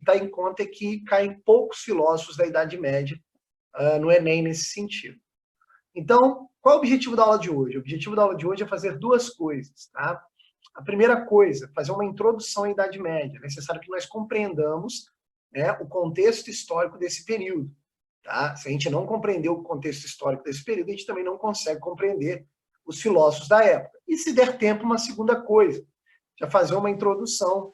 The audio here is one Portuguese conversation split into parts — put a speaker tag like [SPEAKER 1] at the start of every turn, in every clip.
[SPEAKER 1] tá em conta é que caem poucos filósofos da Idade Média no Enem nesse sentido. Então, qual é o objetivo da aula de hoje? O objetivo da aula de hoje é fazer duas coisas, tá? A primeira coisa, fazer uma introdução à Idade Média. É necessário que nós compreendamos, né, o contexto histórico desse período. Tá? Se a gente não compreender o contexto histórico desse período, a gente também não consegue compreender os filósofos da época. E, se der tempo, uma segunda coisa, já fazer uma introdução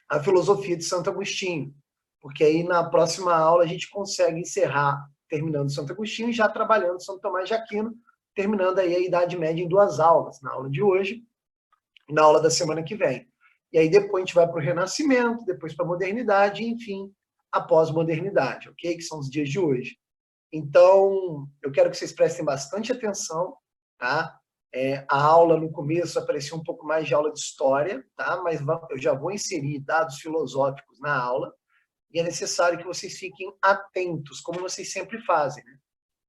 [SPEAKER 1] à filosofia de Santo Agostinho, porque aí na próxima aula a gente consegue encerrar terminando Santo Agostinho e já trabalhando São Tomás de Aquino, terminando aí a Idade Média em 2 aulas, na aula de hoje e na aula da semana que vem. E aí depois a gente vai para o Renascimento, depois para a Modernidade e, enfim, a pós-modernidade, ok? Que são os dias de hoje. Então, eu quero que vocês prestem bastante atenção, tá? A aula no começo apareceu um pouco mais de aula de história, tá? Mas eu já vou inserir dados filosóficos na aula, e é necessário que vocês fiquem atentos, como vocês sempre fazem, né?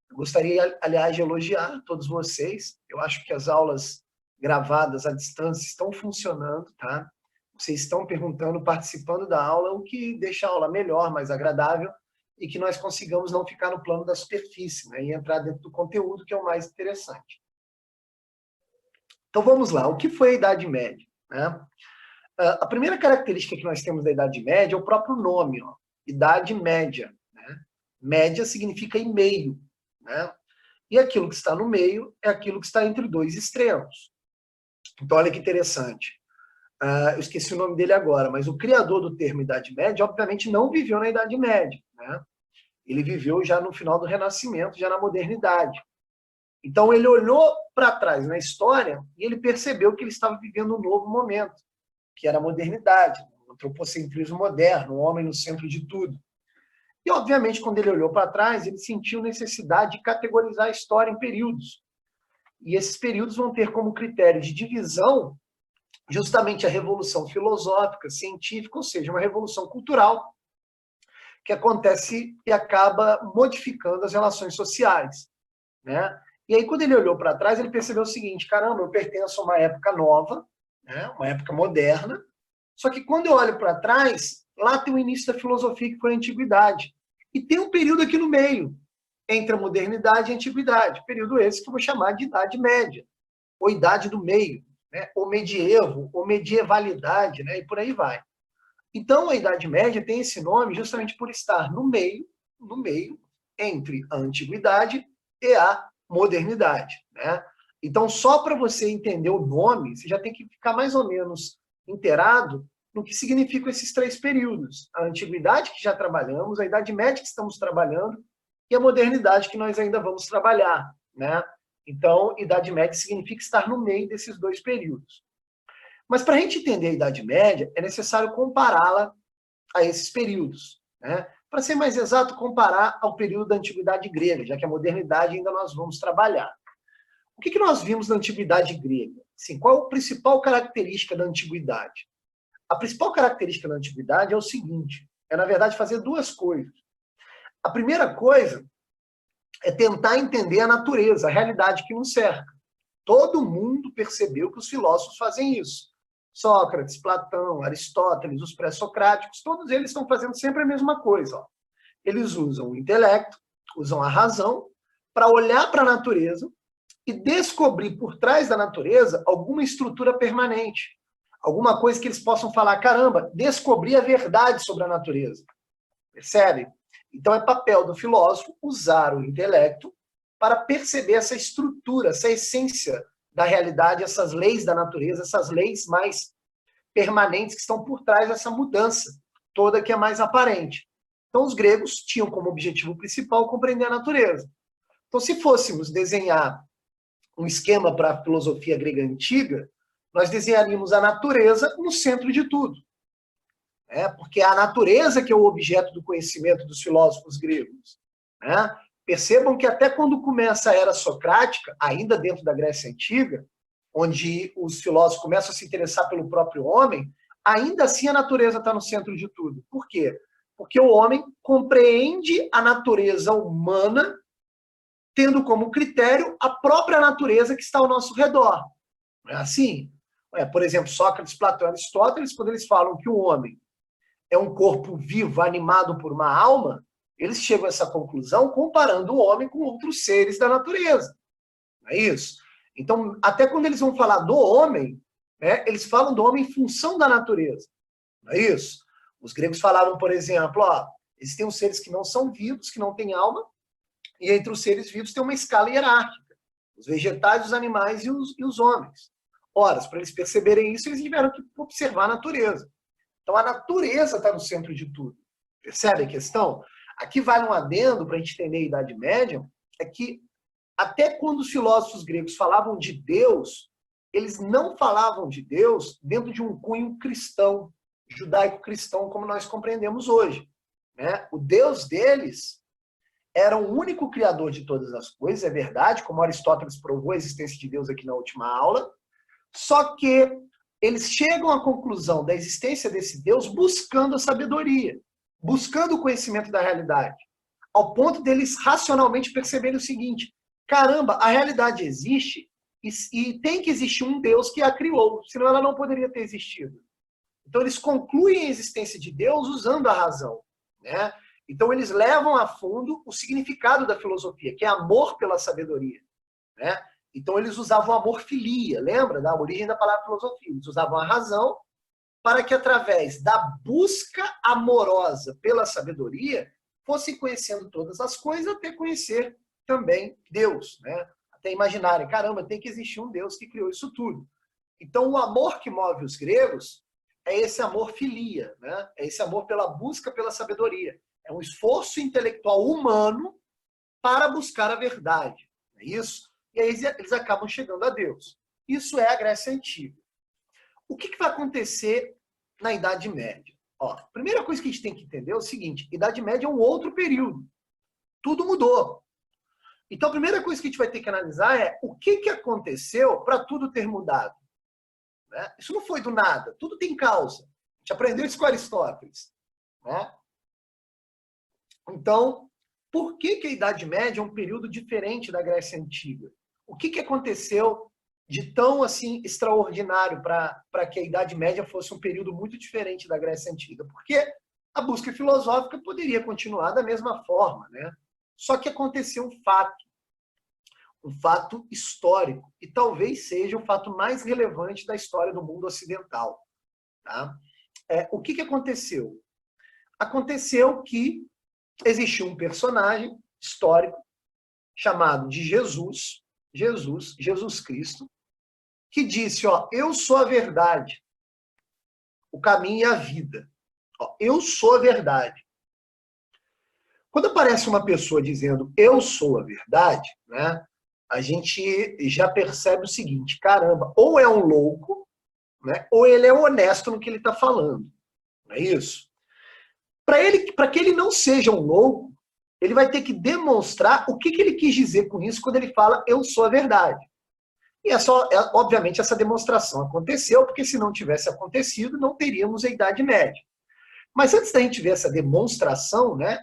[SPEAKER 1] Eu gostaria, aliás, de elogiar todos vocês. Eu acho que as aulas gravadas à distância estão funcionando, tá? Vocês estão perguntando, participando da aula, o que deixa a aula melhor, mais agradável, e que nós consigamos não ficar no plano da superfície, né? E entrar dentro do conteúdo, que é o mais interessante. Então, vamos lá. O que foi a Idade Média, né? A primeira característica que nós temos da Idade Média é o próprio nome, ó, Idade Média, né? Média significa em meio, né? E aquilo que está no meio é aquilo que está entre 2 extremos. Então, olha que interessante. Eu esqueci o nome dele agora, mas o criador do termo Idade Média, obviamente, não viveu na Idade Média, né? Ele viveu já no final do Renascimento, já na modernidade. Então, ele olhou para trás na história e ele percebeu que ele estava vivendo um novo momento, que era a modernidade, o antropocentrismo moderno, o homem no centro de tudo. E, obviamente, quando ele olhou para trás, ele sentiu necessidade de categorizar a história em períodos. E esses períodos vão ter como critério de divisão justamente a revolução filosófica, científica, ou seja, uma revolução cultural que acontece e acaba modificando as relações sociais, né? E aí, quando ele olhou para trás, ele percebeu o seguinte: caramba, eu pertenço a uma época nova, né? Uma época moderna, só que quando eu olho para trás, lá tem o início da filosofia, que foi a Antiguidade. E tem um período aqui no meio, entre a modernidade e a antiguidade, período esse que eu vou chamar de Idade Média, ou Idade do Meio, né? Ou medievo, ou medievalidade, né? E por aí vai. Então, a Idade Média tem esse nome justamente por estar no meio entre a antiguidade e a modernidade, né? Então, só para você entender o nome, você já tem que ficar mais ou menos inteirado no que significam esses 3 períodos. A antiguidade, que já trabalhamos, a Idade Média, que estamos trabalhando, e a modernidade, que nós ainda vamos trabalhar, né? Então, Idade Média significa estar no meio desses 2 períodos. Mas para a gente entender a Idade Média, é necessário compará-la a esses períodos, né? Para ser mais exato, comparar ao período da Antiguidade Grega, já que a modernidade ainda nós vamos trabalhar. O que nós vimos na Antiguidade Grega? Assim, qual é a principal característica da Antiguidade? A principal característica da Antiguidade é o seguinte: na verdade, fazer 2 coisas. A primeira coisa é tentar entender a natureza, a realidade que nos cerca. Todo mundo percebeu que os filósofos fazem isso. Sócrates, Platão, Aristóteles, os pré-socráticos, todos eles estão fazendo sempre a mesma coisa. Ó. Eles usam o intelecto, usam a razão, para olhar para a natureza e descobrir por trás da natureza alguma estrutura permanente. Alguma coisa que eles possam falar: caramba, descobri a verdade sobre a natureza. Percebe? Então é papel do filósofo usar o intelecto para perceber essa estrutura, essa essência da realidade, essas leis da natureza, essas leis mais permanentes que estão por trás dessa mudança toda que é mais aparente. Então, os gregos tinham como objetivo principal compreender a natureza. Então, se fôssemos desenhar um esquema para a filosofia grega antiga, nós desenharíamos a natureza no centro de tudo. Porque é a natureza que é o objeto do conhecimento dos filósofos gregos. Né? Percebam que até quando começa a era socrática, ainda dentro da Grécia Antiga, onde os filósofos começam a se interessar pelo próprio homem, ainda assim a natureza está no centro de tudo. Por quê? Porque o homem compreende a natureza humana tendo como critério a própria natureza que está ao nosso redor. Não é assim? Por exemplo, Sócrates, Platão e Aristóteles, quando eles falam que o homem é um corpo vivo, animado por uma alma, eles chegam a essa conclusão comparando o homem com outros seres da natureza. Não é isso? Então, até quando eles vão falar do homem, né, eles falam do homem em função da natureza. Não é isso? Os gregos falavam, por exemplo, existem os seres que não são vivos, que não têm alma, e entre os seres vivos tem uma escala hierárquica. Os vegetais, os animais e os homens. Ora, para eles perceberem isso, eles tiveram que observar a natureza. Então, a natureza está no centro de tudo. Percebe a questão? Aqui vale um adendo para a gente entender a Idade Média, é que até quando os filósofos gregos falavam de Deus, eles não falavam de Deus dentro de um cunho cristão, judaico-cristão, como nós compreendemos hoje. Né? O Deus deles era o único criador de todas as coisas, é verdade, como Aristóteles provou a existência de Deus aqui na última aula, só que eles chegam à conclusão da existência desse Deus buscando a sabedoria, buscando o conhecimento da realidade, ao ponto deles racionalmente perceberem o seguinte: caramba, a realidade existe e tem que existir um Deus que a criou, senão ela não poderia ter existido. Então eles concluem a existência de Deus usando a razão, né? Então eles levam a fundo o significado da filosofia, que é amor pela sabedoria, né? Então eles usavam amor filia, lembra da origem da palavra filosofia? Eles usavam a razão para que através da busca amorosa pela sabedoria fossem conhecendo todas as coisas até conhecer também Deus, né? Até imaginarem, caramba, tem que existir um Deus que criou isso tudo. Então o amor que move os gregos é esse amor filia, né? É esse amor pela busca pela sabedoria. É um esforço intelectual humano para buscar a verdade. É isso? E aí eles acabam chegando a Deus. Isso é a Grécia Antiga. O que vai acontecer na Idade Média? A primeira coisa que a gente tem que entender é o seguinte: Idade Média é um outro período. Tudo mudou. Então a primeira coisa que a gente vai ter que analisar é o que aconteceu para tudo ter mudado. Né? Isso não foi do nada, tudo tem causa. A gente aprendeu isso com Aristóteles. Né? Então, por que a Idade Média é um período diferente da Grécia Antiga? O que aconteceu de tão assim extraordinário para que a Idade Média fosse um período muito diferente da Grécia Antiga? Porque a busca filosófica poderia continuar da mesma forma, né? Só que aconteceu um fato histórico, e talvez seja o fato mais relevante da história do mundo ocidental. Tá? O que aconteceu? Aconteceu que existiu um personagem histórico chamado de Jesus Cristo, que disse, eu sou a verdade, o caminho e a vida. Eu sou a verdade. Quando aparece uma pessoa dizendo eu sou a verdade, né, a gente já percebe o seguinte: caramba, ou é um louco, né, ou ele é honesto no que ele está falando. Não é isso? Para que ele não seja um louco, ele vai ter que demonstrar o que ele quis dizer com isso quando ele fala eu sou a verdade. E obviamente essa demonstração aconteceu, porque se não tivesse acontecido, não teríamos a Idade Média. Mas antes da gente ver essa demonstração, né,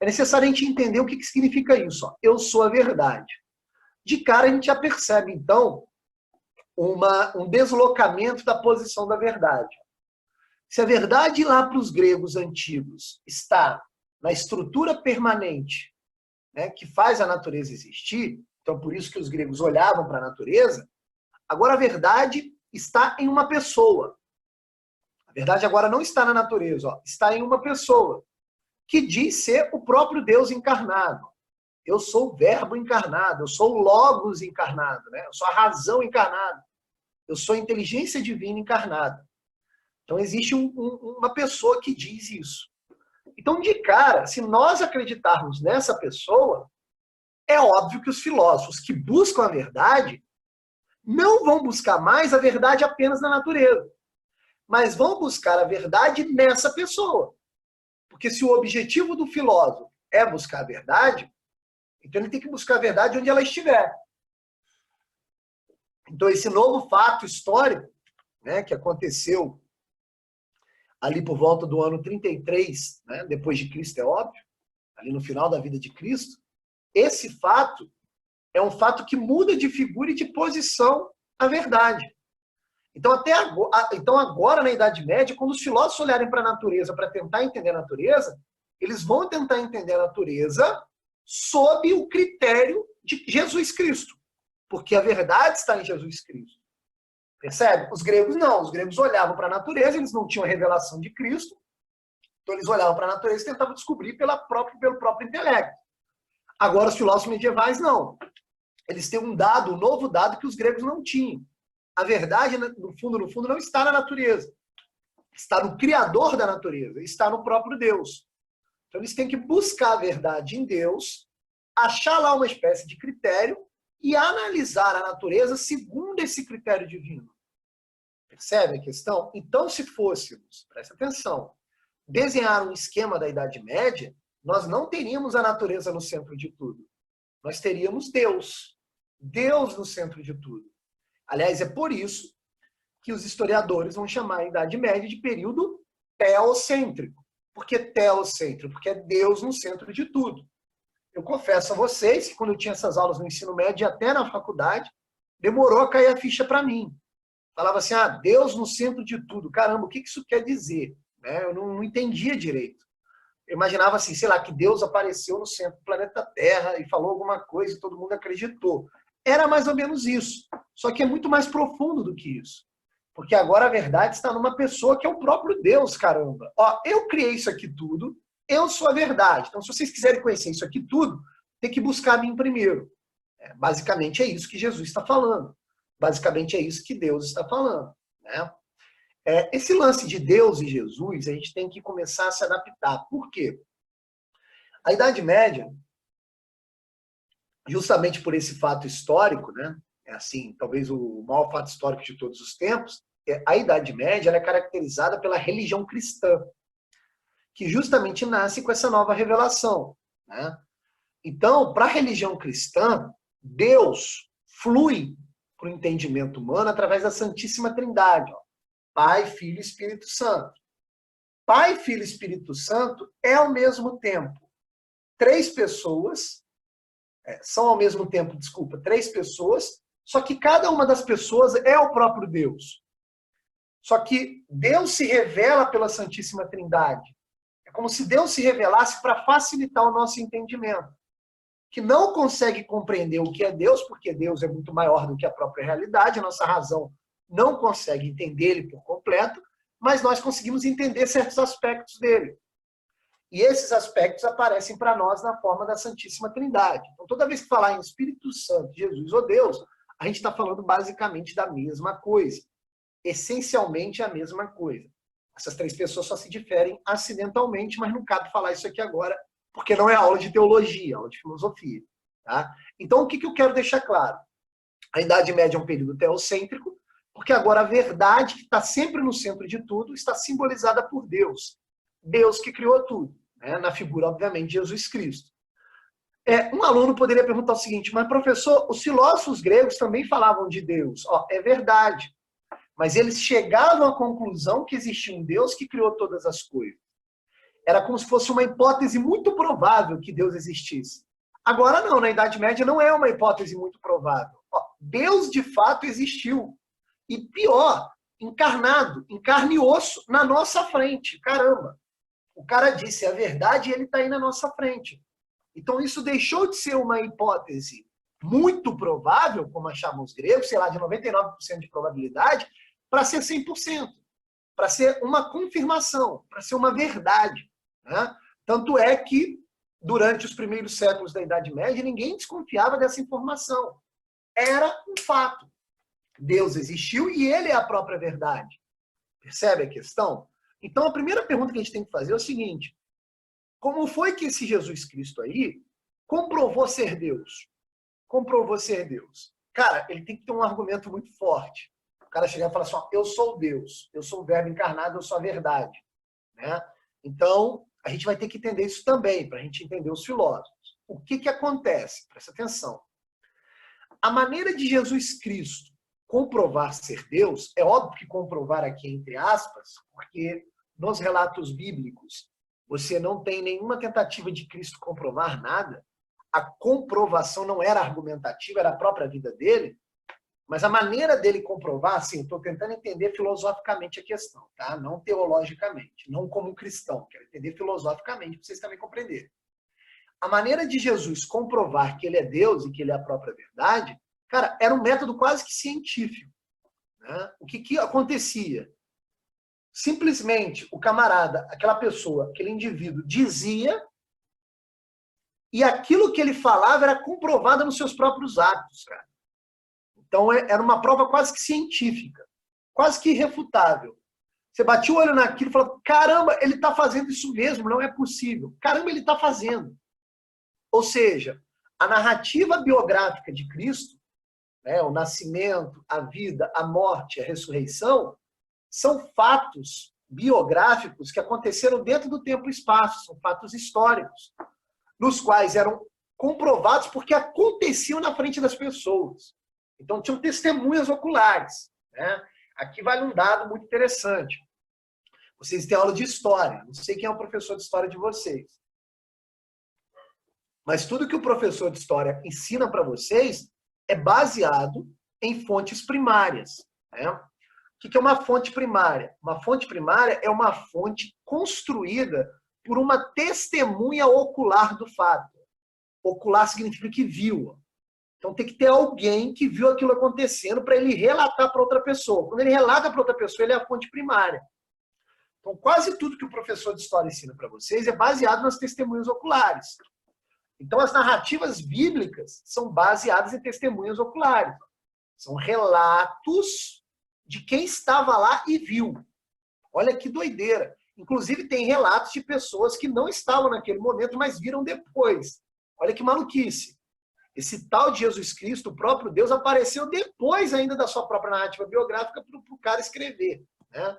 [SPEAKER 1] é necessário a gente entender o que significa isso. Eu sou a verdade. De cara a gente já percebe, então, um deslocamento da posição da verdade. Se a verdade lá para os gregos antigos está na estrutura permanente, né, que faz a natureza existir, então por isso que os gregos olhavam para a natureza, agora a verdade está em uma pessoa. A verdade agora não está na natureza, está em uma pessoa, que diz ser o próprio Deus encarnado. Eu sou o verbo encarnado, eu sou o logos encarnado, né? Eu sou a razão encarnada, eu sou a inteligência divina encarnada. Então existe uma pessoa que diz isso. Então, de cara, se nós acreditarmos nessa pessoa, é óbvio que os filósofos que buscam a verdade não vão buscar mais a verdade apenas na natureza, mas vão buscar a verdade nessa pessoa. Porque se o objetivo do filósofo é buscar a verdade, então ele tem que buscar a verdade onde ela estiver. Então esse novo fato histórico, né, que aconteceu ali por volta do ano 33, né, depois de Cristo, é óbvio, ali no final da vida de Cristo, esse fato é um fato que muda de figura e de posição a verdade. Então agora, na Idade Média, quando os filósofos olharem para a natureza para tentar entender a natureza, eles vão tentar entender a natureza sob o critério de Jesus Cristo, porque a verdade está em Jesus Cristo. Percebe? Os gregos não. Os gregos olhavam para a natureza, eles não tinham a revelação de Cristo, então eles olhavam para a natureza e tentavam descobrir pelo próprio intelecto. Agora, os filósofos medievais não. Eles têm um novo dado que os gregos não tinham. A verdade, no fundo, não está na natureza. Está no Criador da natureza, está no próprio Deus. Então, eles têm que buscar a verdade em Deus, achar lá uma espécie de critério e analisar a natureza segundo esse critério divino. Percebe a questão? Então, se fôssemos, presta atenção, desenhar um esquema da Idade Média, nós não teríamos a natureza no centro de tudo. Nós teríamos Deus. Deus no centro de tudo. Aliás, é por isso que os historiadores vão chamar a Idade Média de período teocêntrico. Por que teocêntrico? Porque é Deus no centro de tudo. Eu confesso a vocês que quando eu tinha essas aulas no ensino médio e até na faculdade, demorou a cair a ficha para mim. Falava assim, Deus no centro de tudo. Caramba, o que isso quer dizer? Eu não entendia direito. Eu imaginava assim, sei lá, que Deus apareceu no centro do planeta Terra e falou alguma coisa e todo mundo acreditou. Era mais ou menos isso. Só que é muito mais profundo do que isso. Porque agora a verdade está numa pessoa que é o próprio Deus, caramba. Eu criei isso aqui tudo, eu sou a verdade. Então, se vocês quiserem conhecer isso aqui tudo, tem que buscar a mim primeiro. Basicamente é isso que Jesus está falando. Basicamente é isso que Deus está falando. Né? Esse lance de Deus e Jesus, a gente tem que começar a se adaptar. Por quê? A Idade Média, justamente por esse fato histórico, né? Assim, talvez o maior fato histórico de todos os tempos, a Idade Média ela é caracterizada pela religião cristã, que justamente nasce com essa nova revelação. Né? Então, para a religião cristã, Deus flui para o entendimento humano através da Santíssima Trindade. Pai, Filho e Espírito Santo. Pai, Filho e Espírito Santo é ao mesmo tempo três pessoas, são ao mesmo tempo, três pessoas, só que cada uma das pessoas é o próprio Deus. Só que Deus se revela pela Santíssima Trindade. É como se Deus se revelasse para facilitar o nosso entendimento. Que não consegue compreender o que é Deus, porque Deus é muito maior do que a própria realidade, a nossa razão não consegue entender ele por completo, mas nós conseguimos entender certos aspectos dele. E esses aspectos aparecem para nós na forma da Santíssima Trindade. Então, toda vez que falar em Espírito Santo, Jesus ou Deus, a gente está falando basicamente da mesma coisa. Essencialmente a mesma coisa. Essas três pessoas só se diferem acidentalmente, mas não cabe falar isso aqui agora, porque não é aula de teologia, é aula de filosofia. Tá? Então, o que eu quero deixar claro? A Idade Média é um período teocêntrico, porque agora a verdade, que está sempre no centro de tudo, está simbolizada por Deus. Deus que criou tudo, né? Na figura, obviamente, de Jesus Cristo. Um aluno poderia perguntar o seguinte, mas professor, os filósofos gregos também falavam de Deus. É verdade. Mas eles chegavam à conclusão que existia um Deus que criou todas as coisas. Era como se fosse uma hipótese muito provável que Deus existisse. Agora não, na Idade Média não é uma hipótese muito provável. Deus de fato existiu. E pior, encarnado, em carne e osso, na nossa frente. Caramba! O cara disse a verdade e ele está aí na nossa frente. Então isso deixou de ser uma hipótese muito provável, como achavam os gregos, sei lá, de 99% de probabilidade, para ser 100%, para ser uma confirmação, para ser uma verdade. Né? Tanto é que, durante os primeiros séculos da Idade Média, ninguém desconfiava dessa informação. Era um fato. Deus existiu e ele é a própria verdade. Percebe a questão? Então, a primeira pergunta que a gente tem que fazer é o seguinte: como foi que esse Jesus Cristo aí comprovou ser Deus? Comprovou ser Deus. Cara, ele tem que ter um argumento muito forte. O cara chegar e falar assim, eu sou Deus, eu sou o verbo encarnado, eu sou a verdade. Né? Então, a gente vai ter que entender isso também, para a gente entender os filósofos. O que acontece? Presta atenção. A maneira de Jesus Cristo comprovar ser Deus, é óbvio que comprovar aqui entre aspas, porque nos relatos bíblicos você não tem nenhuma tentativa de Cristo comprovar nada, a comprovação não era argumentativa, era a própria vida dele. Mas a maneira dele comprovar, assim, estou tentando entender filosoficamente a questão, tá? Não teologicamente, não como um cristão, quero entender filosoficamente, para vocês também compreenderem. A maneira de Jesus comprovar que ele é Deus e que ele é a própria verdade, cara, era um método quase que científico, né? O que acontecia? Simplesmente o camarada, aquela pessoa, aquele indivíduo dizia e aquilo que ele falava era comprovado nos seus próprios atos, cara. Então era uma prova quase que científica, quase que irrefutável. Você batia o olho naquilo e falava, caramba, ele está fazendo isso mesmo, não é possível. Caramba, ele está fazendo. Ou seja, a narrativa biográfica de Cristo, né, o nascimento, a vida, a morte, a ressurreição, são fatos biográficos que aconteceram dentro do tempo e espaço, são fatos históricos, nos quais eram comprovados porque aconteciam na frente das pessoas. Então, tinham testemunhas oculares, né? Aqui vale um dado muito interessante. Vocês têm aula de história, não sei quem é o professor de história de vocês, mas tudo que o professor de história ensina para vocês é baseado em fontes primárias, né? O que é uma fonte primária? Uma fonte primária é uma fonte construída por uma testemunha ocular do fato. Ocular significa que viu. Então tem que ter alguém que viu aquilo acontecendo para ele relatar para outra pessoa. Quando ele relata para outra pessoa, ele é a fonte primária. Então quase tudo que o professor de história ensina para vocês é baseado nas testemunhas oculares. Então as narrativas bíblicas são baseadas em testemunhas oculares. São relatos de quem estava lá e viu. Olha que doideira. Inclusive tem relatos de pessoas que não estavam naquele momento, mas viram depois. Olha que maluquice. Esse tal de Jesus Cristo, o próprio Deus, apareceu depois ainda da sua própria narrativa biográfica para o cara escrever, né?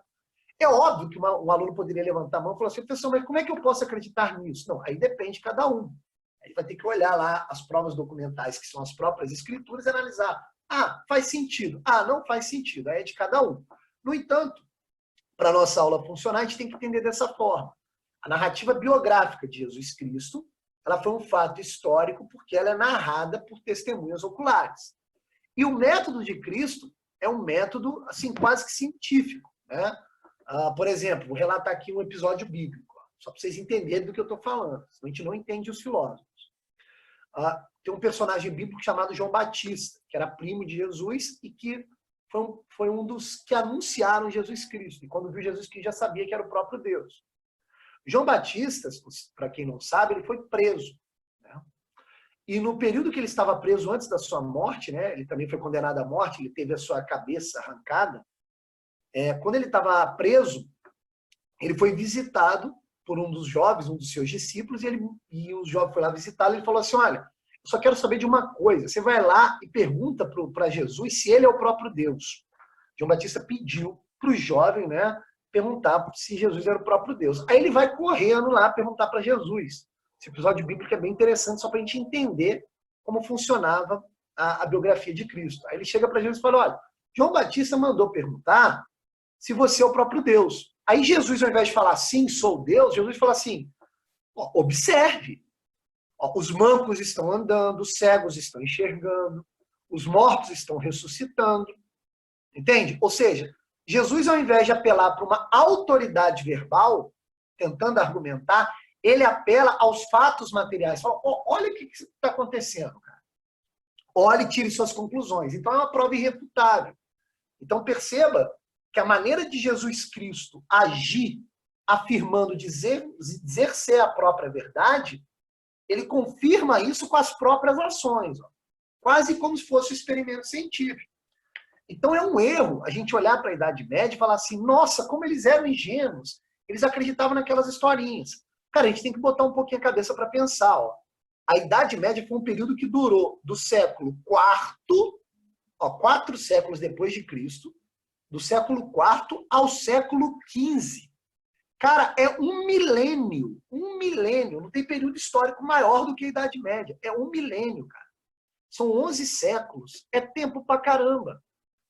[SPEAKER 1] É óbvio que um aluno poderia levantar a mão e falar assim, professor, mas como é que eu posso acreditar nisso? Não, aí depende de cada um. Aí vai ter que olhar lá as provas documentais, que são as próprias escrituras, e analisar. Ah, faz sentido. Ah, não faz sentido. Aí é de cada um. No entanto, para a nossa aula funcionar, a gente tem que entender dessa forma. A narrativa biográfica de Jesus Cristo, ela foi um fato histórico porque ela é narrada por testemunhas oculares. E o método de Cristo é um método, assim, quase que científico, né? Por exemplo, vou relatar aqui um episódio bíblico, só para vocês entenderem do que eu estou falando, senão a gente não entende os filósofos. Tem um personagem bíblico chamado João Batista, que era primo de Jesus e que foi um dos que anunciaram Jesus Cristo. E quando viu Jesus Cristo já sabia que era o próprio Deus. João Batista, para quem não sabe, ele foi preso, né? E no período que ele estava preso antes da sua morte, né, ele também foi condenado à morte, ele teve a sua cabeça arrancada. Quando ele estava preso, ele foi visitado por um dos jovens, um dos seus discípulos, e o jovem foi lá visitá-lo e ele falou assim, olha, eu só quero saber de uma coisa, você vai lá e pergunta para Jesus se ele é o próprio Deus. João Batista pediu para o jovem, né, perguntar se Jesus era o próprio Deus. Aí ele vai correndo lá perguntar para Jesus. Esse episódio bíblico é bem interessante, só para a gente entender como funcionava a biografia de Cristo. Aí ele chega para Jesus e fala, olha, João Batista mandou perguntar se você é o próprio Deus. Aí Jesus, ao invés de falar sim, sou Deus, Jesus fala assim, observe, os mancos estão andando, os cegos estão enxergando, os mortos estão ressuscitando, entende? Ou seja, Jesus, ao invés de apelar para uma autoridade verbal, tentando argumentar, ele apela aos fatos materiais. Fala, olha o que está acontecendo, cara. Olhe e tire suas conclusões. Então é uma prova irrefutável. Então perceba que a maneira de Jesus Cristo agir, afirmando dizer ser a própria verdade, ele confirma isso com as próprias ações, quase como se fosse um experimento científico. Então é um erro a gente olhar para a Idade Média e falar assim, nossa, como eles eram ingênuos, eles acreditavam naquelas historinhas. Cara, a gente tem que botar um pouquinho a cabeça para pensar. A Idade Média foi um período que durou do século IV, 4 séculos depois de Cristo, do século IV ao século XV. Cara, é um milênio. Não tem período histórico maior do que a Idade Média. É um milênio, cara. São 11 séculos. É tempo pra caramba.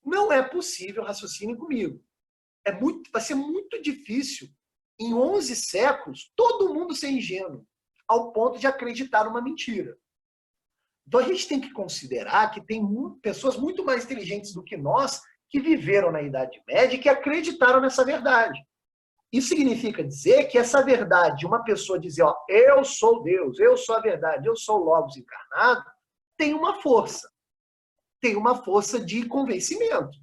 [SPEAKER 1] Não é possível, raciocinem comigo. Vai ser muito difícil, em 11 séculos, todo mundo ser ingênuo, ao ponto de acreditar numa mentira. Então a gente tem que considerar que tem pessoas muito mais inteligentes do que nós que viveram na Idade Média e que acreditaram nessa verdade. Isso significa dizer que essa verdade de uma pessoa dizer, ó, eu sou Deus, eu sou a verdade, eu sou o Logos encarnado, tem uma força. Tem uma força de convencimento.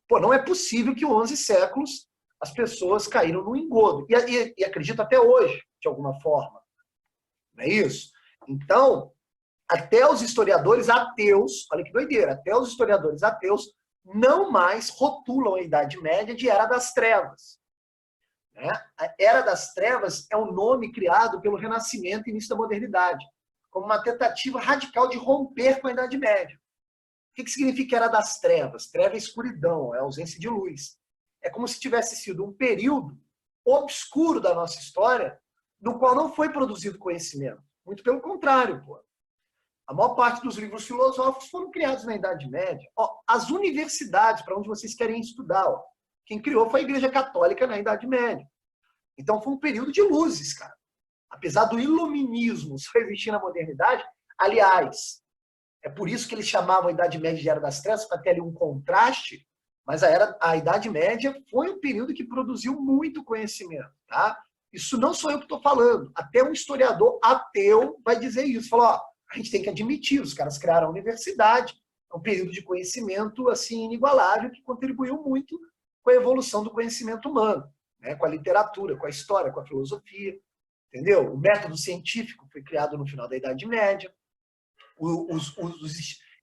[SPEAKER 1] Pô, não é possível que 11 séculos as pessoas caíram no engodo. E acredito até hoje, de alguma forma. Não é isso? Então, até os historiadores ateus, olha que doideira, até os historiadores ateus não mais rotulam a Idade Média de Era das Trevas. Né? A Era das Trevas é um nome criado pelo Renascimento e início da modernidade, como uma tentativa radical de romper com a Idade Média. O que significa Era das Trevas? Treva é escuridão, é ausência de luz. É como se tivesse sido um período obscuro da nossa história, no qual não foi produzido conhecimento. Muito pelo contrário, pô. A maior parte dos livros filosóficos foram criados na Idade Média. Ó, as universidades, para onde vocês querem estudar, ó, quem criou foi a Igreja Católica na Idade Média. Então foi um período de luzes, cara. Apesar do iluminismo só existir na modernidade, aliás, é por isso que eles chamavam a Idade Média de Era das Trevas, para ter ali um contraste, mas a Idade Média foi um período que produziu muito conhecimento, tá? Isso não sou eu que estou falando. Até um historiador ateu vai dizer isso. Falou, ó, a gente tem que admitir, os caras criaram a universidade, é um período de conhecimento assim inigualável que contribuiu muito com a evolução do conhecimento humano, né? Com a literatura, com a história, com a filosofia, entendeu? O método científico foi criado no final da Idade Média,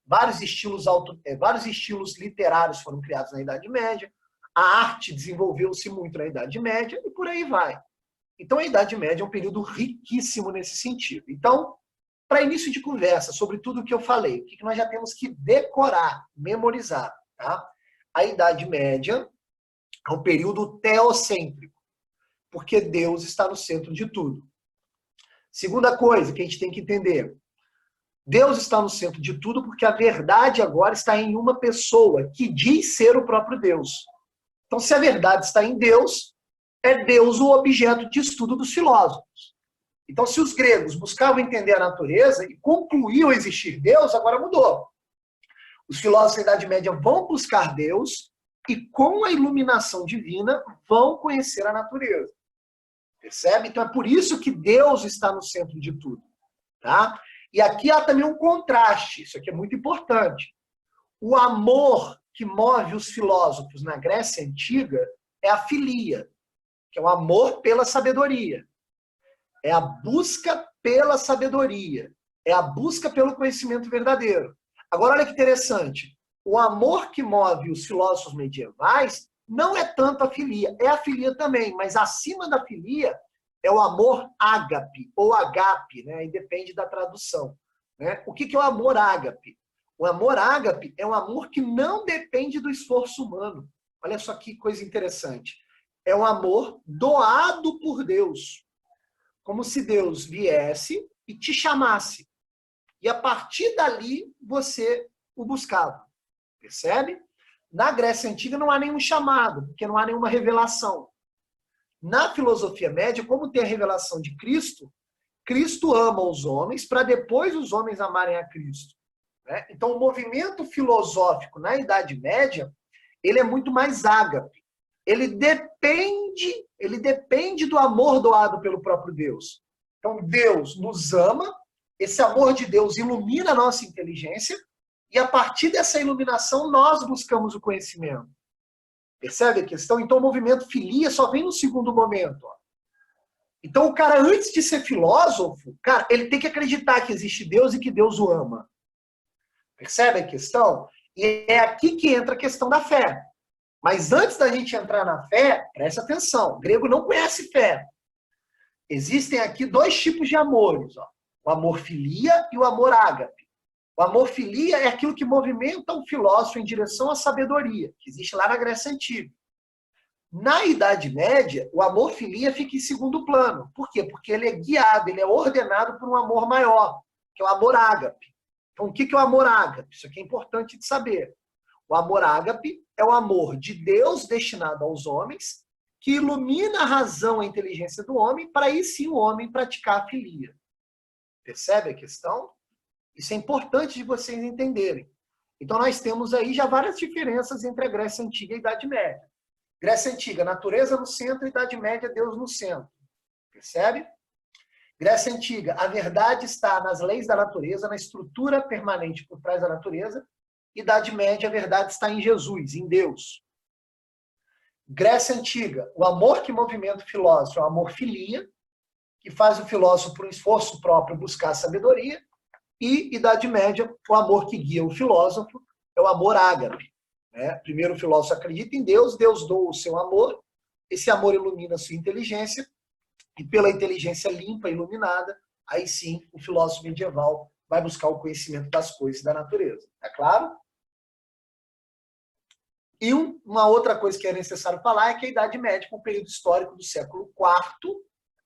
[SPEAKER 1] vários estilos literários foram criados na Idade Média, a arte desenvolveu-se muito na Idade Média e por aí vai. Então a Idade Média é um período riquíssimo nesse sentido. Então, para início de conversa sobre tudo o que eu falei, o que nós já temos que decorar, memorizar, tá? A Idade Média é um período teocêntrico, porque Deus está no centro de tudo. Segunda coisa que a gente tem que entender, Deus está no centro de tudo porque a verdade agora está em uma pessoa que diz ser o próprio Deus. Então, se a verdade está em Deus, é Deus o objeto de estudo dos filósofos. Então, se os gregos buscavam entender a natureza e concluíam existir Deus, agora mudou. Os filósofos da Idade Média vão buscar Deus e, com a iluminação divina, vão conhecer a natureza. Percebe? Então, é por isso que Deus está no centro de tudo. Tá? E aqui há também um contraste, isso aqui é muito importante. O amor que move os filósofos na Grécia Antiga é a filia, que é o amor pela sabedoria. É a busca pela sabedoria. É a busca pelo conhecimento verdadeiro. Agora, olha que interessante. O amor que move os filósofos medievais não é tanto a filia. É a filia também, mas acima da filia é o amor ágape, ou agape, né? E depende da tradução. Né? O que é o amor ágape? O amor ágape é um amor que não depende do esforço humano. Olha só que coisa interessante. É um amor doado por Deus. Como se Deus viesse e te chamasse. E a partir dali, você o buscava. Percebe? Na Grécia Antiga não há nenhum chamado, porque não há nenhuma revelação. Na filosofia média, como tem a revelação de Cristo, Cristo ama os homens para depois os homens amarem a Cristo. Né? Então, o movimento filosófico na Idade Média, ele é muito mais ágape. Ele depende do amor doado pelo próprio Deus. Então, Deus nos ama, esse amor de Deus ilumina a nossa inteligência, e a partir dessa iluminação, nós buscamos o conhecimento. Percebe a questão? Então, o movimento filia só vem no segundo momento. Ó. Então, o cara, antes de ser filósofo, cara, ele tem que acreditar que existe Deus e que Deus o ama. Percebe a questão? E é aqui que entra a questão da fé. Mas antes da gente entrar na fé, presta atenção, o grego não conhece fé. Existem aqui dois tipos de amores. Ó. O amor filia e o amor ágape. O amor filia é aquilo que movimenta o filósofo em direção à sabedoria, que existe lá na Grécia Antiga. Na Idade Média, o amor filia fica em segundo plano. Por quê? Porque ele é guiado, ele é ordenado por um amor maior, que é o amor ágape. Então, o que é o amor ágape? Isso aqui é importante de saber. O amor ágape é o amor de Deus destinado aos homens, que ilumina a razão e a inteligência do homem, para aí sim o homem praticar a filia. Percebe a questão? Isso é importante de vocês entenderem. Então, nós temos aí já várias diferenças entre a Grécia Antiga e a Idade Média. Grécia Antiga, natureza no centro, Idade Média, Deus no centro. Percebe? Grécia Antiga, a verdade está nas leis da natureza, na estrutura permanente por trás da natureza. Idade Média, a verdade está em Jesus, em Deus. Grécia Antiga, o amor que movimenta o filósofo é o amor filia, que faz o filósofo, por um esforço próprio, buscar a sabedoria. E Idade Média, o amor que guia o filósofo é o amor ágape. Né? Primeiro o filósofo acredita em Deus, Deus doa o seu amor, esse amor ilumina a sua inteligência, e pela inteligência limpa, iluminada, aí sim o filósofo medieval vai buscar o conhecimento das coisas da natureza. É claro? E uma outra coisa que é necessário falar é que a Idade Média é um período histórico do século IV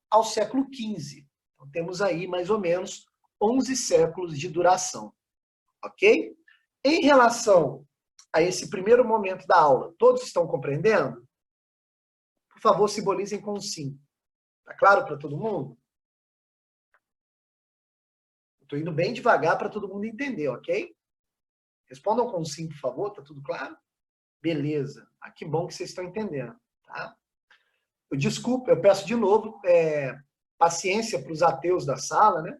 [SPEAKER 1] ao século XV. Então temos aí mais ou menos 11 séculos de duração. Ok? Em relação a esse primeiro momento da aula, todos estão compreendendo? Por favor, simbolizem com um sim. Tá claro para todo mundo? Estou indo bem devagar para todo mundo entender, ok? Respondam com um sim, por favor. Tá tudo claro? Beleza. Ah, que bom que vocês estão entendendo. Tá? Desculpa, eu peço de novo paciência para os ateus da sala, né?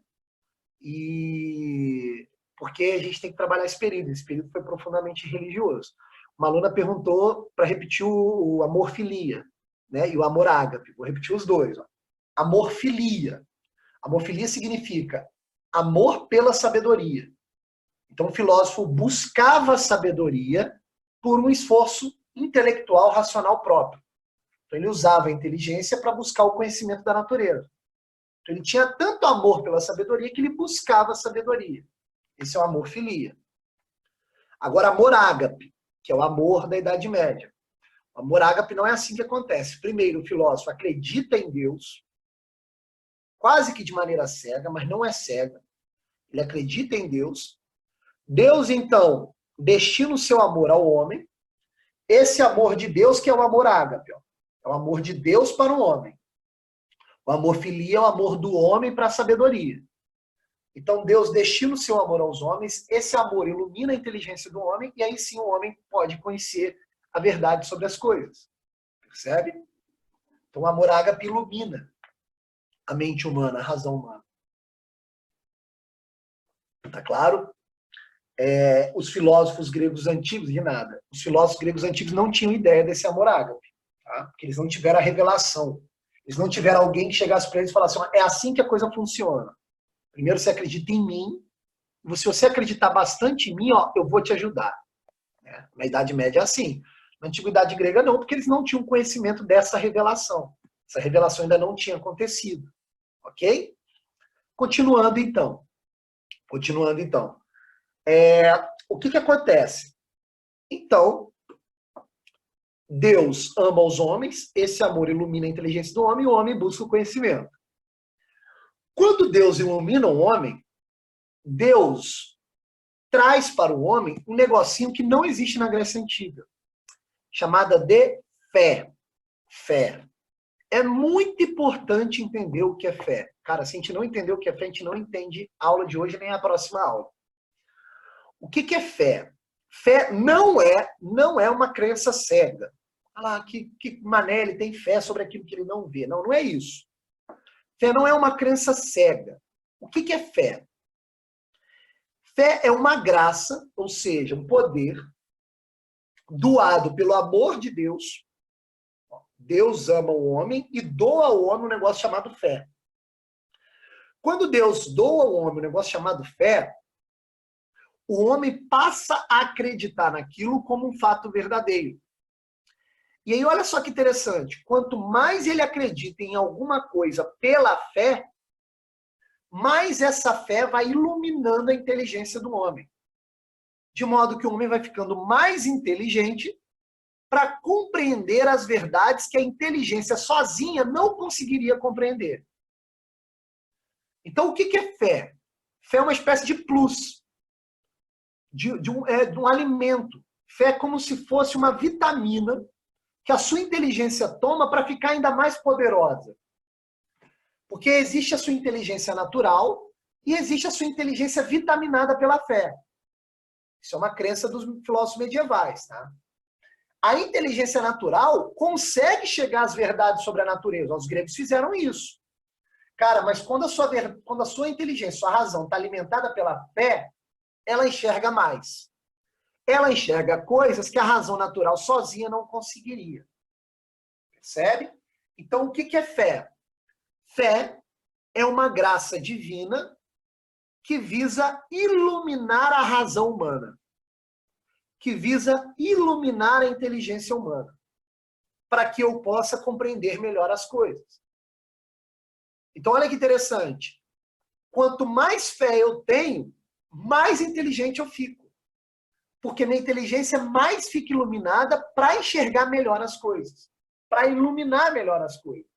[SPEAKER 1] E porque a gente tem que trabalhar esse período. Esse período foi profundamente religioso. Uma aluna perguntou para repetir o amor filia, né? E o amor ágape. Vou repetir os dois. Ó. Amor filia. Amor filia significa amor pela sabedoria. Então o filósofo buscava sabedoria por um esforço intelectual, racional próprio. Então ele usava a inteligência para buscar o conhecimento da natureza. Então ele tinha tanto amor pela sabedoria que ele buscava a sabedoria. Esse é o amor filia. Agora, amor ágape, que é o amor da Idade Média. O amor ágape não é assim que acontece. Primeiro, o filósofo acredita em Deus, quase que de maneira cega, mas não é cega. Ele acredita em Deus. Deus, então, destina o seu amor ao homem. Esse amor de Deus que é o amor ágape. Ó. É o amor de Deus para o homem. O amor filia é o amor do homem para a sabedoria. Então Deus destina o seu amor aos homens, esse amor ilumina a inteligência do homem, e aí sim o homem pode conhecer a verdade sobre as coisas. Percebe? Então o amor ágape ilumina a mente humana, a razão humana. Tá claro? Os filósofos gregos antigos, de nada. Os filósofos gregos antigos não tinham ideia desse amor ágape, tá? Porque eles não tiveram a revelação. Eles não tiveram alguém que chegasse para eles e falasse, é assim que a coisa funciona. Primeiro você acredita em mim, e se você acreditar bastante em mim, ó, eu vou te ajudar. Na Idade Média é assim. Na Antiguidade Grega não, porque eles não tinham conhecimento dessa revelação. Essa revelação ainda não tinha acontecido. Ok? Continuando então. O que acontece? Então, Deus ama os homens, esse amor ilumina a inteligência do homem, e o homem busca o conhecimento. Quando Deus ilumina o homem, Deus traz para o homem um negocinho que não existe na Grécia Antiga, chamada de fé. Fé. É muito importante entender o que é fé. Cara, se a gente não entender o que é fé, a gente não entende a aula de hoje nem a próxima aula. O que é fé? Fé não é uma crença cega. Ah, que mané, ele tem fé sobre aquilo que ele não vê. Não, não é isso. Fé não é uma crença cega. O que é fé? Fé é uma graça, ou seja, um poder doado pelo amor de Deus. Deus ama o homem e doa ao homem um negócio chamado fé. Quando Deus doa ao homem um negócio chamado fé, o homem passa a acreditar naquilo como um fato verdadeiro. E aí, olha só que interessante. Quanto mais ele acredita em alguma coisa pela fé, mais essa fé vai iluminando a inteligência do homem. De modo que o homem vai ficando mais inteligente para compreender as verdades que a inteligência sozinha não conseguiria compreender. Então, o que é fé? Fé é uma espécie de plus, de um alimento. Fé é como se fosse uma vitamina que a sua inteligência toma para ficar ainda mais poderosa. Porque existe a sua inteligência natural e existe a sua inteligência vitaminada pela fé. Isso é uma crença dos filósofos medievais, tá? A inteligência natural consegue chegar às verdades sobre a natureza. Os gregos fizeram isso. Cara, mas quando a sua inteligência, sua razão está alimentada pela fé, ela enxerga mais. Ela enxerga coisas que a razão natural sozinha não conseguiria. Percebe? Então, o que é fé? Fé é uma graça divina que visa iluminar a razão humana, que visa iluminar a inteligência humana, para que eu possa compreender melhor as coisas. Então, olha que interessante. Quanto mais fé eu tenho, mais inteligente eu fico. Porque minha inteligência mais fica iluminada para enxergar melhor as coisas, para iluminar melhor as coisas.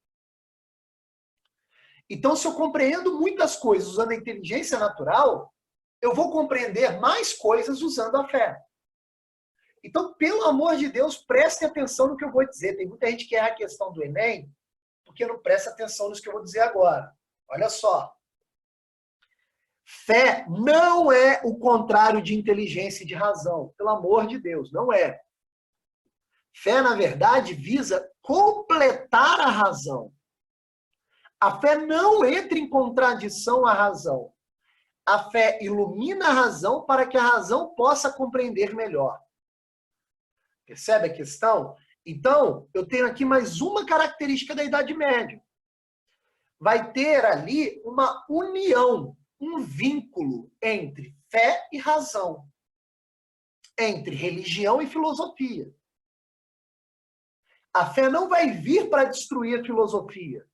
[SPEAKER 1] Então, se eu compreendo muitas coisas usando a inteligência natural, eu vou compreender mais coisas usando a fé. Então, pelo amor de Deus, preste atenção no que eu vou dizer. Tem muita gente que erra a questão do Enem, porque não presta atenção no que eu vou dizer agora. Olha só. Fé não é o contrário de inteligência e de razão. Pelo amor de Deus, não é. Fé, na verdade, visa completar a razão. A fé não entra em contradição à razão. A fé ilumina a razão para que a razão possa compreender melhor. Percebe a questão? Então, eu tenho aqui mais uma característica da Idade Média. Vai ter ali uma união, um vínculo entre fé e razão, entre religião e filosofia. A fé não vai vir para destruir a filosofia.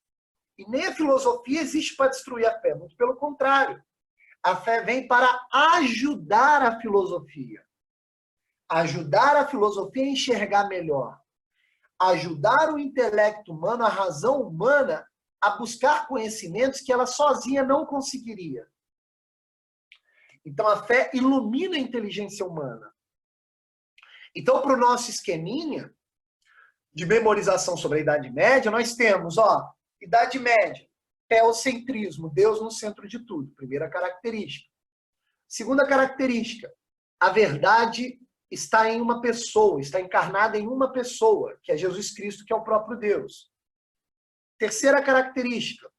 [SPEAKER 1] E nem a filosofia existe para destruir a fé, muito pelo contrário. A fé vem para ajudar a filosofia. Ajudar a filosofia a enxergar melhor. Ajudar o intelecto humano, a razão humana, a buscar conhecimentos que ela sozinha não conseguiria. Então, a fé ilumina a inteligência humana. Então, para o nosso esqueminha de memorização sobre a Idade Média, nós temos, Idade Média, teocentrismo, Deus no centro de tudo, primeira característica. Segunda característica, a verdade está em uma pessoa, está encarnada em uma pessoa, que é Jesus Cristo, que é o próprio Deus. Terceira característica,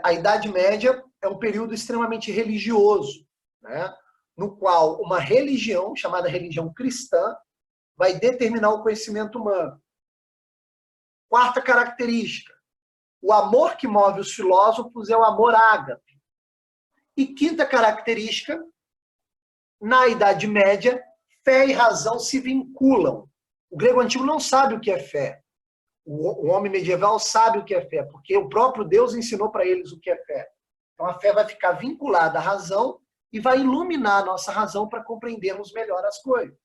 [SPEAKER 1] a Idade Média é um período extremamente religioso, né? No qual uma religião, chamada religião cristã, vai determinar o conhecimento humano. Quarta característica, o amor que move os filósofos é o amor ágape. E quinta característica, na Idade Média, fé e razão se vinculam. O grego antigo não sabe o que é fé. O homem medieval sabe o que é fé, porque o próprio Deus ensinou para eles o que é fé. Então a fé vai ficar vinculada à razão e vai iluminar a nossa razão para compreendermos melhor as coisas.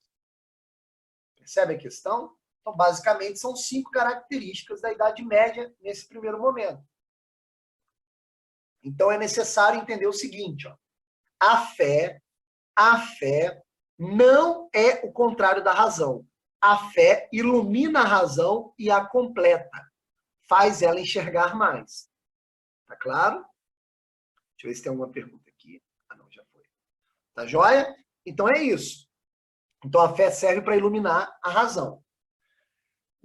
[SPEAKER 1] Percebe a questão? Então, basicamente, são 5 características da Idade Média nesse primeiro momento. Então, é necessário entender o seguinte, a fé não é o contrário da razão. A fé ilumina a razão e a completa. Faz ela enxergar mais. Tá claro? Deixa eu ver se tem alguma pergunta aqui. Ah, não, já foi. Tá joia? Então é isso. Então a fé serve para iluminar a razão.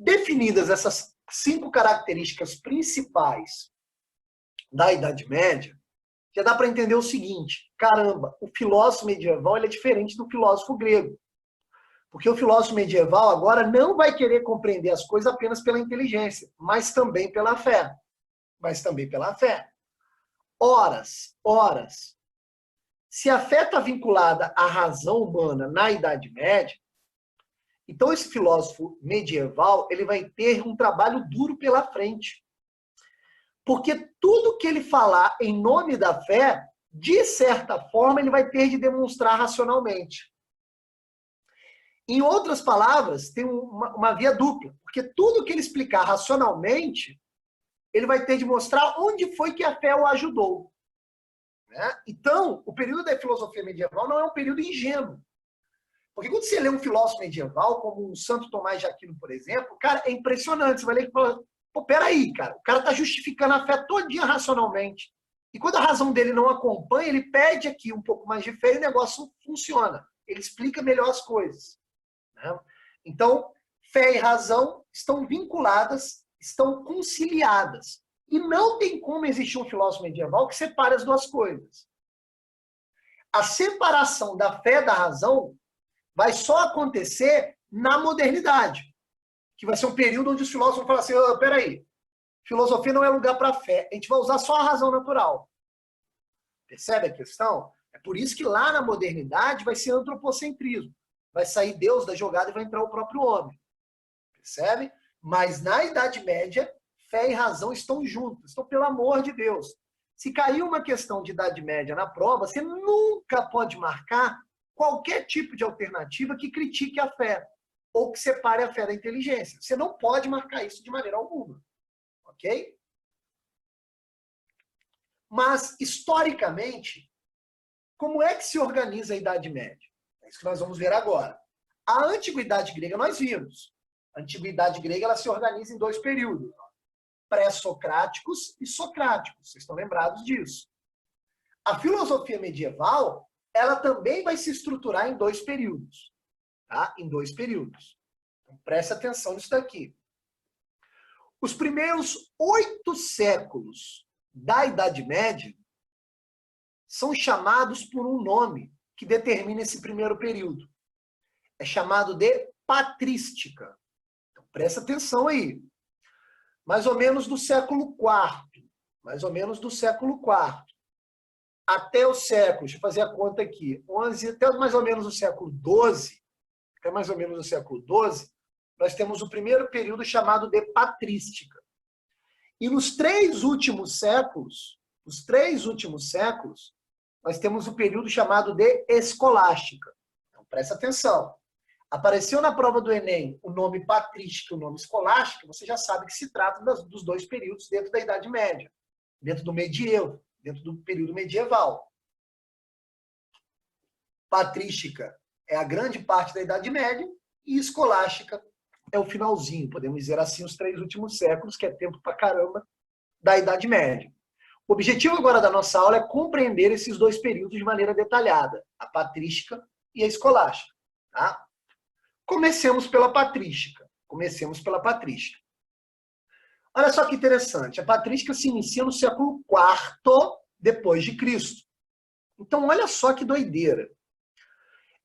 [SPEAKER 1] Definidas essas 5 características principais da Idade Média, já dá para entender o seguinte: caramba, o filósofo medieval ele é diferente do filósofo grego. Porque o filósofo medieval agora não vai querer compreender as coisas apenas pela inteligência, mas também pela fé. Horas. Se a fé está vinculada à razão humana na Idade Média, então esse filósofo medieval ele vai ter um trabalho duro pela frente. Porque tudo que ele falar em nome da fé, de certa forma, ele vai ter de demonstrar racionalmente. Em outras palavras, tem uma via dupla. Porque tudo que ele explicar racionalmente, ele vai ter de mostrar onde foi que a fé o ajudou. Né? Então, o período da filosofia medieval não é um período ingênuo. Porque quando você lê um filósofo medieval, como o Santo Tomás de Aquino, por exemplo, cara, é impressionante. Você vai ler e fala, Pô, peraí, cara. O cara está justificando a fé todinha racionalmente. E quando a razão dele não acompanha, ele pede aqui um pouco mais de fé e o negócio funciona. Ele explica melhor as coisas. Né? Então, fé e razão estão vinculadas, estão conciliadas. E não tem como existir um filósofo medieval que separe as duas coisas. A separação da fé e da razão vai só acontecer na modernidade, que vai ser um período onde os filósofos vão falar assim, oh, peraí, filosofia não é lugar para fé, a gente vai usar só a razão natural. Percebe a questão? É por isso que lá na modernidade vai ser antropocentrismo. Vai sair Deus da jogada e vai entrar o próprio homem. Percebe? Mas na Idade Média, fé e razão estão juntas. Então, pelo amor de Deus, se cair uma questão de Idade Média na prova, você nunca pode marcar qualquer tipo de alternativa que critique a fé ou que separe a fé da inteligência. Você não pode marcar isso de maneira alguma. Ok? Mas, historicamente, como é que se organiza a Idade Média? É isso que nós vamos ver agora. A Antiguidade Grega nós vimos. A Antiguidade Grega ela se organiza em dois períodos. Pré-socráticos e socráticos. Vocês estão lembrados disso. A filosofia medieval, ela também vai se estruturar em dois períodos. Tá? Em dois períodos. Então, preste atenção nisso daqui. Os primeiros 8 séculos da Idade Média são chamados por um nome que determina esse primeiro período. É chamado de patrística. Então, presta atenção aí. Mais ou menos do século IV. Mais ou menos do século IV. Até o século, deixa eu fazer a conta aqui, 11, até mais ou menos o século XII, até mais ou menos o século XII, nós temos o primeiro período chamado de patrística. E nos 3 últimos séculos, nós temos o período chamado de escolástica. Então, presta atenção. Apareceu na prova do Enem o nome patrística e o nome escolástica, você já sabe que se trata dos dois períodos dentro da Idade Média, dentro do medievo, dentro do período medieval. Patrística é a grande parte da Idade Média e escolástica é o finalzinho, podemos dizer assim, os 3 últimos séculos, que é tempo pra caramba, da Idade Média. O objetivo agora da nossa aula é compreender esses dois períodos de maneira detalhada, a patrística e a escolástica. Tá? Comecemos pela patrística. Olha só que interessante, a patrística se inicia no século IV depois de Cristo. Então, olha só que doideira.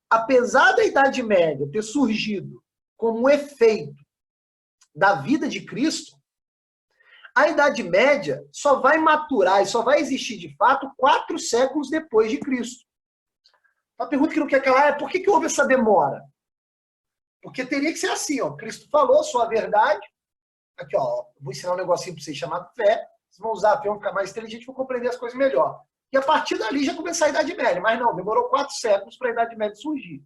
[SPEAKER 1] Apesar da Idade Média ter surgido como um efeito da vida de Cristo, a Idade Média só vai maturar e só vai existir de fato 4 séculos depois de Cristo. A pergunta que não quer calar é por que houve essa demora? Porque teria que ser assim, ó. Cristo falou sua verdade. Aqui, ó, vou ensinar um negocinho para vocês chamado fé. Vocês vão usar a fé, vão ficar mais inteligentes, vão compreender as coisas melhor. E a partir dali já começar a Idade Média. Mas não, demorou 4 séculos para a Idade Média surgir.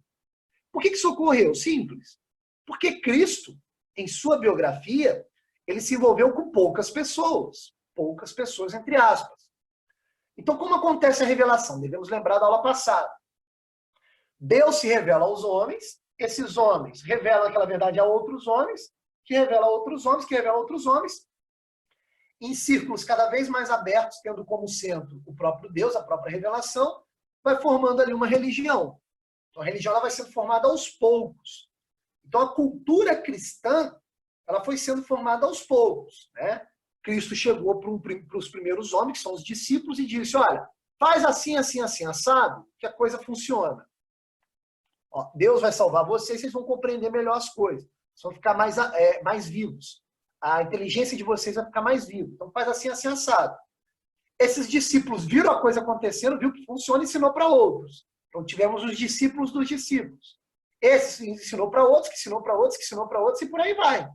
[SPEAKER 1] Por que isso ocorreu? Simples. Porque Cristo, em sua biografia, ele se envolveu com poucas pessoas entre aspas. Então, como acontece a revelação? Devemos lembrar da aula passada. Deus se revela aos homens, esses homens revelam aquela verdade a outros homens, que revela a outros homens, que revela a outros homens, em círculos cada vez mais abertos, tendo como centro o próprio Deus, a própria revelação, vai formando ali uma religião. Então, a religião ela vai sendo formada aos poucos. Então, a cultura cristã ela foi sendo formada aos poucos. Né? Cristo chegou para os primeiros homens, que são os discípulos, e disse, olha, faz assim, assim, assim, assado, que a coisa funciona. Ó, Deus vai salvar vocês, vocês vão compreender melhor as coisas. Vocês vão ficar mais vivos. A inteligência de vocês vai ficar mais viva. Então, faz assim, assim, assado. Esses discípulos viram a coisa acontecendo, viu que funciona e ensinou para outros. Então, tivemos os discípulos dos discípulos. Esse ensinou para outros, que ensinou para outros, que ensinou para outros, e por aí vai.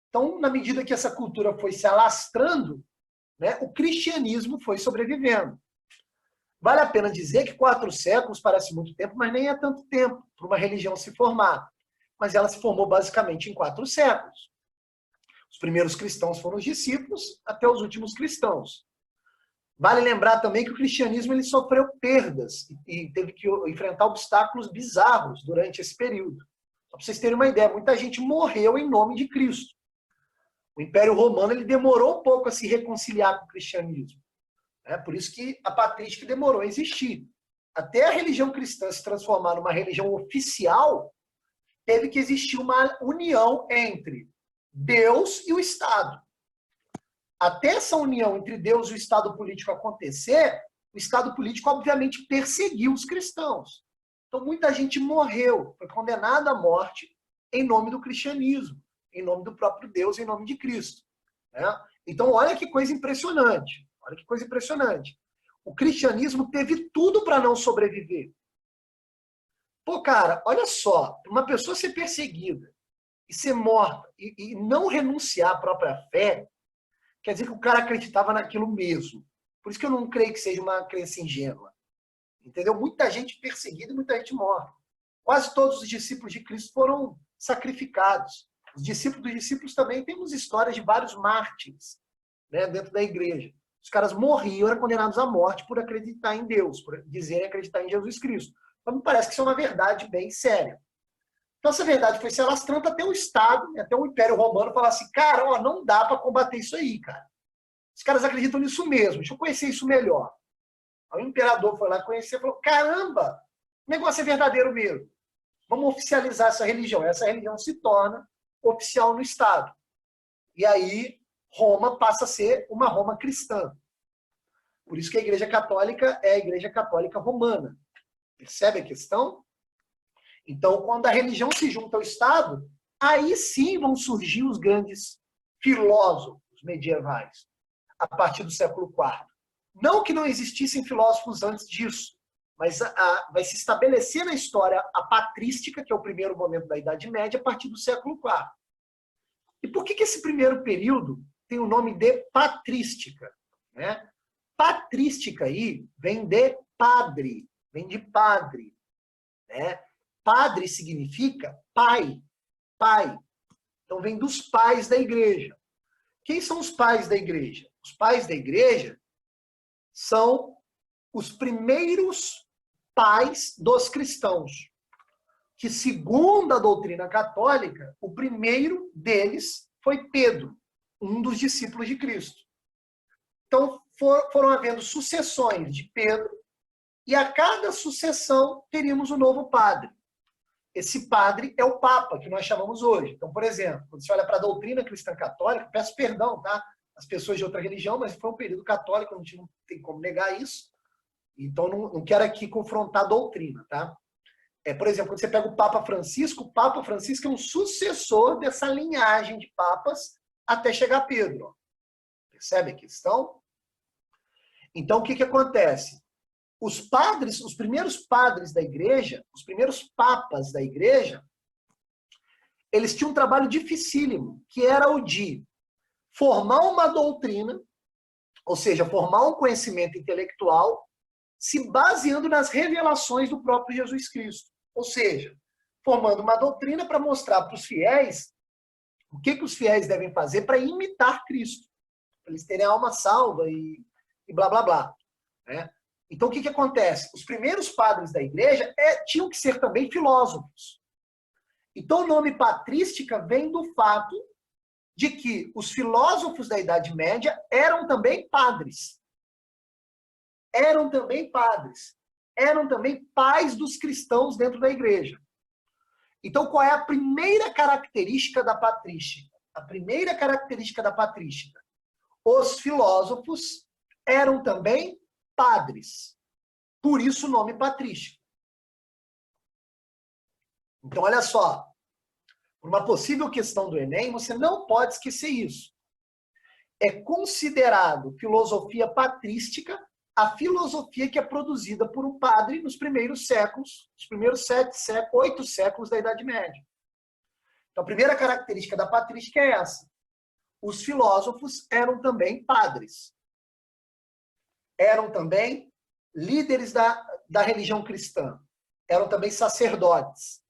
[SPEAKER 1] Então, na medida que essa cultura foi se alastrando, né, o cristianismo foi sobrevivendo. Vale a pena dizer que 4 séculos parece muito tempo, mas nem é tanto tempo para uma religião se formar. Mas ela se formou basicamente em 4 séculos. Os primeiros cristãos foram os discípulos, até os últimos cristãos. Vale lembrar também que o cristianismo ele sofreu perdas e teve que enfrentar obstáculos bizarros durante esse período. Só para vocês terem uma ideia, muita gente morreu em nome de Cristo. O Império Romano ele demorou um pouco a se reconciliar com o cristianismo. Por isso que a patrística demorou a existir. Até a religião cristã se transformar numa religião oficial, teve que existir uma união entre Deus e o Estado. Até essa união entre Deus e o Estado político acontecer, o Estado político, obviamente, perseguiu os cristãos. Então, muita gente morreu, foi condenada à morte em nome do cristianismo, em nome do próprio Deus, em nome de Cristo. Então, olha que coisa impressionante. Olha que coisa impressionante. O cristianismo teve tudo para não sobreviver. Pô, cara, olha só, uma pessoa ser perseguida e ser morta e não renunciar à própria fé, quer dizer que o cara acreditava naquilo mesmo. Por isso que eu não creio que seja uma crença ingênua. Entendeu? Muita gente perseguida e muita gente morta. Quase todos os discípulos de Cristo foram sacrificados. Os discípulos dos discípulos também temos histórias de vários mártires, né, dentro da igreja. Os caras morriam, eram condenados à morte por acreditar em Deus, por dizerem acreditar em Jesus Cristo. Então me parece que isso é uma verdade bem séria. Então essa verdade foi se alastrando até o Estado, até o Império Romano falar assim, cara, ó, não dá para combater isso aí, cara. Os caras acreditam nisso mesmo, deixa eu conhecer isso melhor. Aí o imperador foi lá conhecer e falou, caramba, o negócio é verdadeiro mesmo. Vamos oficializar essa religião. Essa religião se torna oficial no Estado. E aí Roma passa a ser uma Roma cristã. Por isso que a Igreja Católica é a Igreja Católica Romana. Percebe a questão? Então, quando a religião se junta ao Estado, aí sim vão surgir os grandes filósofos medievais, a partir do século IV. Não que não existissem filósofos antes disso, mas vai se estabelecer na história a patrística, que é o primeiro momento da Idade Média, a partir do século IV. E por que esse primeiro período tem o nome de patrística? Patrística aí vem de padre, vem de padre. Padre significa pai, pai. Então vem dos pais da igreja. Quem são os pais da igreja? Os pais da igreja são os primeiros pais dos cristãos, que segundo a doutrina católica, o primeiro deles foi Pedro, um dos discípulos de Cristo. Então foram havendo sucessões de Pedro, e a cada sucessão teríamos um novo padre. Esse padre é o Papa, que nós chamamos hoje. Então, por exemplo, quando você olha para a doutrina cristã católica, peço perdão, tá? As pessoas de outra religião, mas foi um período católico, a gente não tem como negar isso. Então, não quero aqui confrontar a doutrina, tá? Por exemplo, quando você pega o Papa Francisco é um sucessor dessa linhagem de papas até chegar a Pedro. Percebe a questão? Então, o que acontece? Os padres, os primeiros padres da igreja, os primeiros papas da igreja, eles tinham um trabalho dificílimo, que era o de formar uma doutrina, ou seja, formar um conhecimento intelectual, se baseando nas revelações do próprio Jesus Cristo. Ou seja, formando uma doutrina para mostrar para os fiéis o que os fiéis devem fazer para imitar Cristo, para eles terem a alma salva e blá, blá, blá. Então, o que acontece? Os primeiros padres da igreja tinham que ser também filósofos. Então, o nome patrística vem do fato de que os filósofos da Idade Média eram também padres. Eram também padres. Eram também pais dos cristãos dentro da igreja. Então, qual é a primeira característica da patrística? A primeira característica da patrística. Os filósofos eram também padres. Por isso o nome patrístico. Então, olha só. Por uma possível questão do Enem, você não pode esquecer isso. É considerado filosofia patrística a filosofia que é produzida por um padre nos primeiros séculos, os primeiros 8 séculos da Idade Média. Então, a primeira característica da patrística é essa. Os filósofos eram também padres. Eram também líderes da religião cristã. Eram também sacerdotes.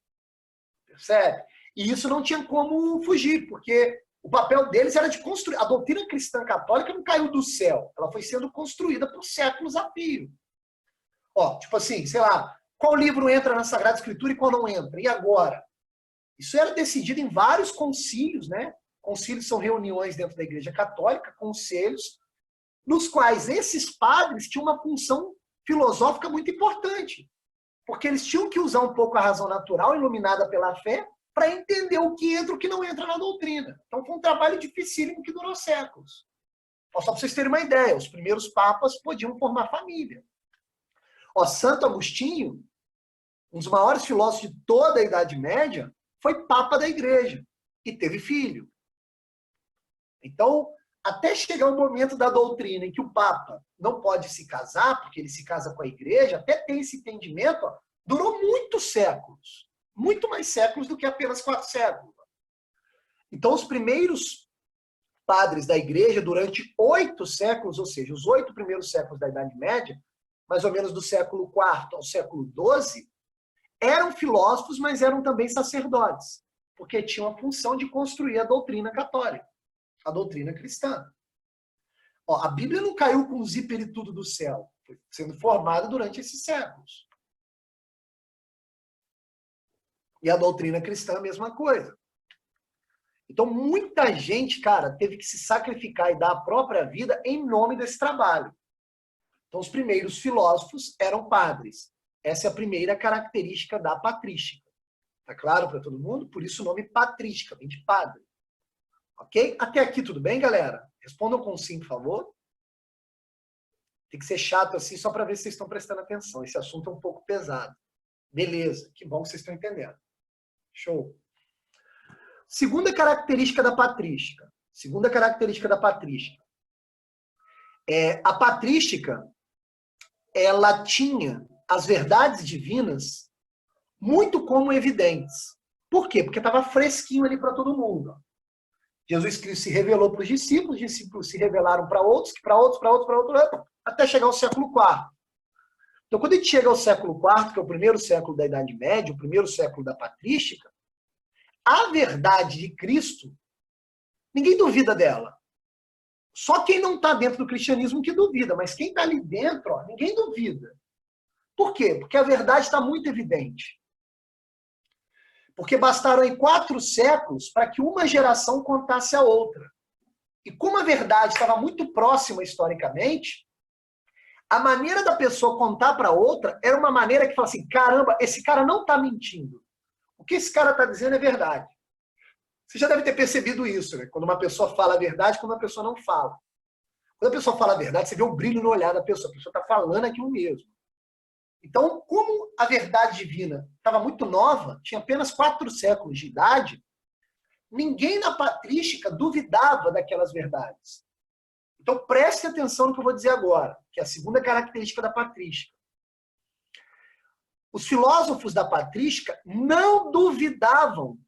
[SPEAKER 1] Percebe? E isso não tinha como fugir, porque o papel deles era de construir. A doutrina cristã católica não caiu do céu. Ela foi sendo construída por séculos a fio. Tipo assim, sei lá, qual livro entra na Sagrada Escritura e qual não entra? E agora? Isso era decidido em vários concílios, né? Concílios são reuniões dentro da Igreja Católica, conselhos, nos quais esses padres tinham uma função filosófica muito importante, porque eles tinham que usar um pouco a razão natural, iluminada pela fé, para entender o que entra e o que não entra na doutrina. Então foi um trabalho dificílimo que durou séculos. Só para vocês terem uma ideia, os primeiros papas podiam formar família. Santo Agostinho, um dos maiores filósofos de toda a Idade Média, foi papa da igreja e teve filho. Então, até chegar o momento da doutrina em que o papa não pode se casar, porque ele se casa com a igreja, até ter esse entendimento, durou muitos séculos. Muito mais séculos do que apenas 4 séculos. Então, os primeiros padres da igreja, durante 8 séculos, ou seja, os 8 primeiros séculos da Idade Média, mais ou menos do século IV ao século XII, eram filósofos, mas eram também sacerdotes, porque tinham a função de construir a doutrina católica, a doutrina cristã. A Bíblia não caiu com o zíper e tudo do céu, foi sendo formada durante esses séculos. E a doutrina cristã, a mesma coisa. Então, muita gente, cara, teve que se sacrificar e dar a própria vida em nome desse trabalho. Então, os primeiros filósofos eram padres. Essa é a primeira característica da patrística. Tá claro para todo mundo? Por isso o nome patrística, vem de padre. Ok? Até aqui tudo bem, galera? Respondam com sim, por favor. Tem que ser chato assim, só para ver se vocês estão prestando atenção. Esse assunto é um pouco pesado. Beleza, que bom que vocês estão entendendo. Show. Segunda característica da patrística. Segunda característica da patrística. A patrística, ela tinha as verdades divinas muito como evidentes. Por quê? Porque estava fresquinho ali para todo mundo. Jesus Cristo se revelou para os discípulos se revelaram para outros, para outros, até chegar ao século IV. Então, quando a gente chega ao século IV, que é o primeiro século da Idade Média, o primeiro século da patrística, a verdade de Cristo, ninguém duvida dela. Só quem não está dentro do cristianismo que duvida, mas quem está ali dentro, ninguém duvida. Por quê? Porque a verdade está muito evidente. Porque bastaram aí 4 séculos para que uma geração contasse a outra. E como a verdade estava muito próxima historicamente, a maneira da pessoa contar para outra era uma maneira que fala assim, caramba, esse cara não está mentindo. O que esse cara está dizendo é verdade. Você já deve ter percebido isso, né? Quando uma pessoa fala a verdade, quando uma pessoa não fala. Quando a pessoa fala a verdade, você vê o brilho no olhar da pessoa. A pessoa está falando aquilo mesmo. Então, como a verdade divina estava muito nova, tinha apenas 4 séculos de idade, ninguém na patrística duvidava daquelas verdades. Então, preste atenção no que eu vou dizer agora, que é a segunda característica da patrística. Os filósofos da patrística não duvidavam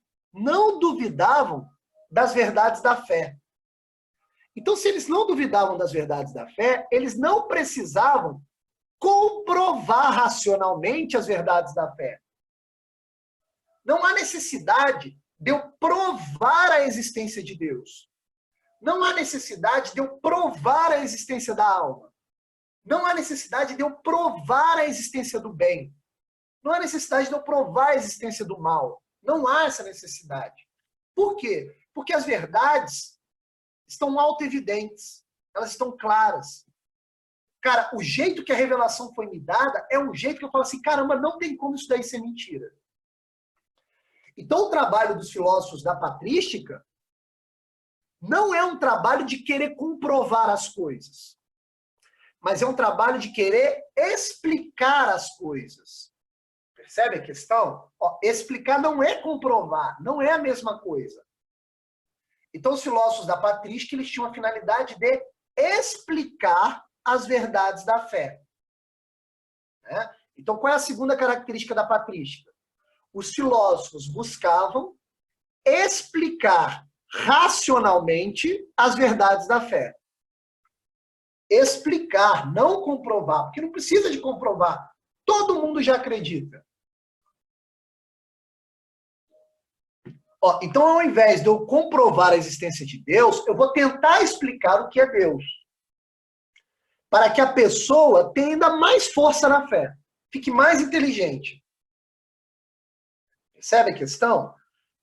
[SPEAKER 1] das verdades da fé. Então, se eles não duvidavam das verdades da fé, eles não precisavam comprovar racionalmente as verdades da fé. Não há necessidade de eu provar a existência de Deus. Não há necessidade de eu provar a existência da alma. Não há necessidade de eu provar a existência do bem. Não há necessidade de eu provar a existência do mal. Não há essa necessidade. Por quê? Porque as verdades estão autoevidentes. Elas estão claras. Cara, o jeito que a revelação foi me dada é um jeito que eu falo assim, caramba, não tem como isso daí ser mentira. Então o trabalho dos filósofos da patrística não é um trabalho de querer comprovar as coisas, mas é um trabalho de querer explicar as coisas. Percebe a questão? Explicar não é comprovar, não é a mesma coisa. Então os filósofos da patrística eles tinham a finalidade de explicar as verdades da fé. Né? Então, qual é a segunda característica da patrística? Os filósofos buscavam explicar racionalmente as verdades da fé. Explicar, não comprovar, porque não precisa de comprovar. Todo mundo já acredita. Então, ao invés de eu comprovar a existência de Deus, eu vou tentar explicar o que é Deus. Para que a pessoa tenha ainda mais força na fé. Fique mais inteligente. Percebe a questão?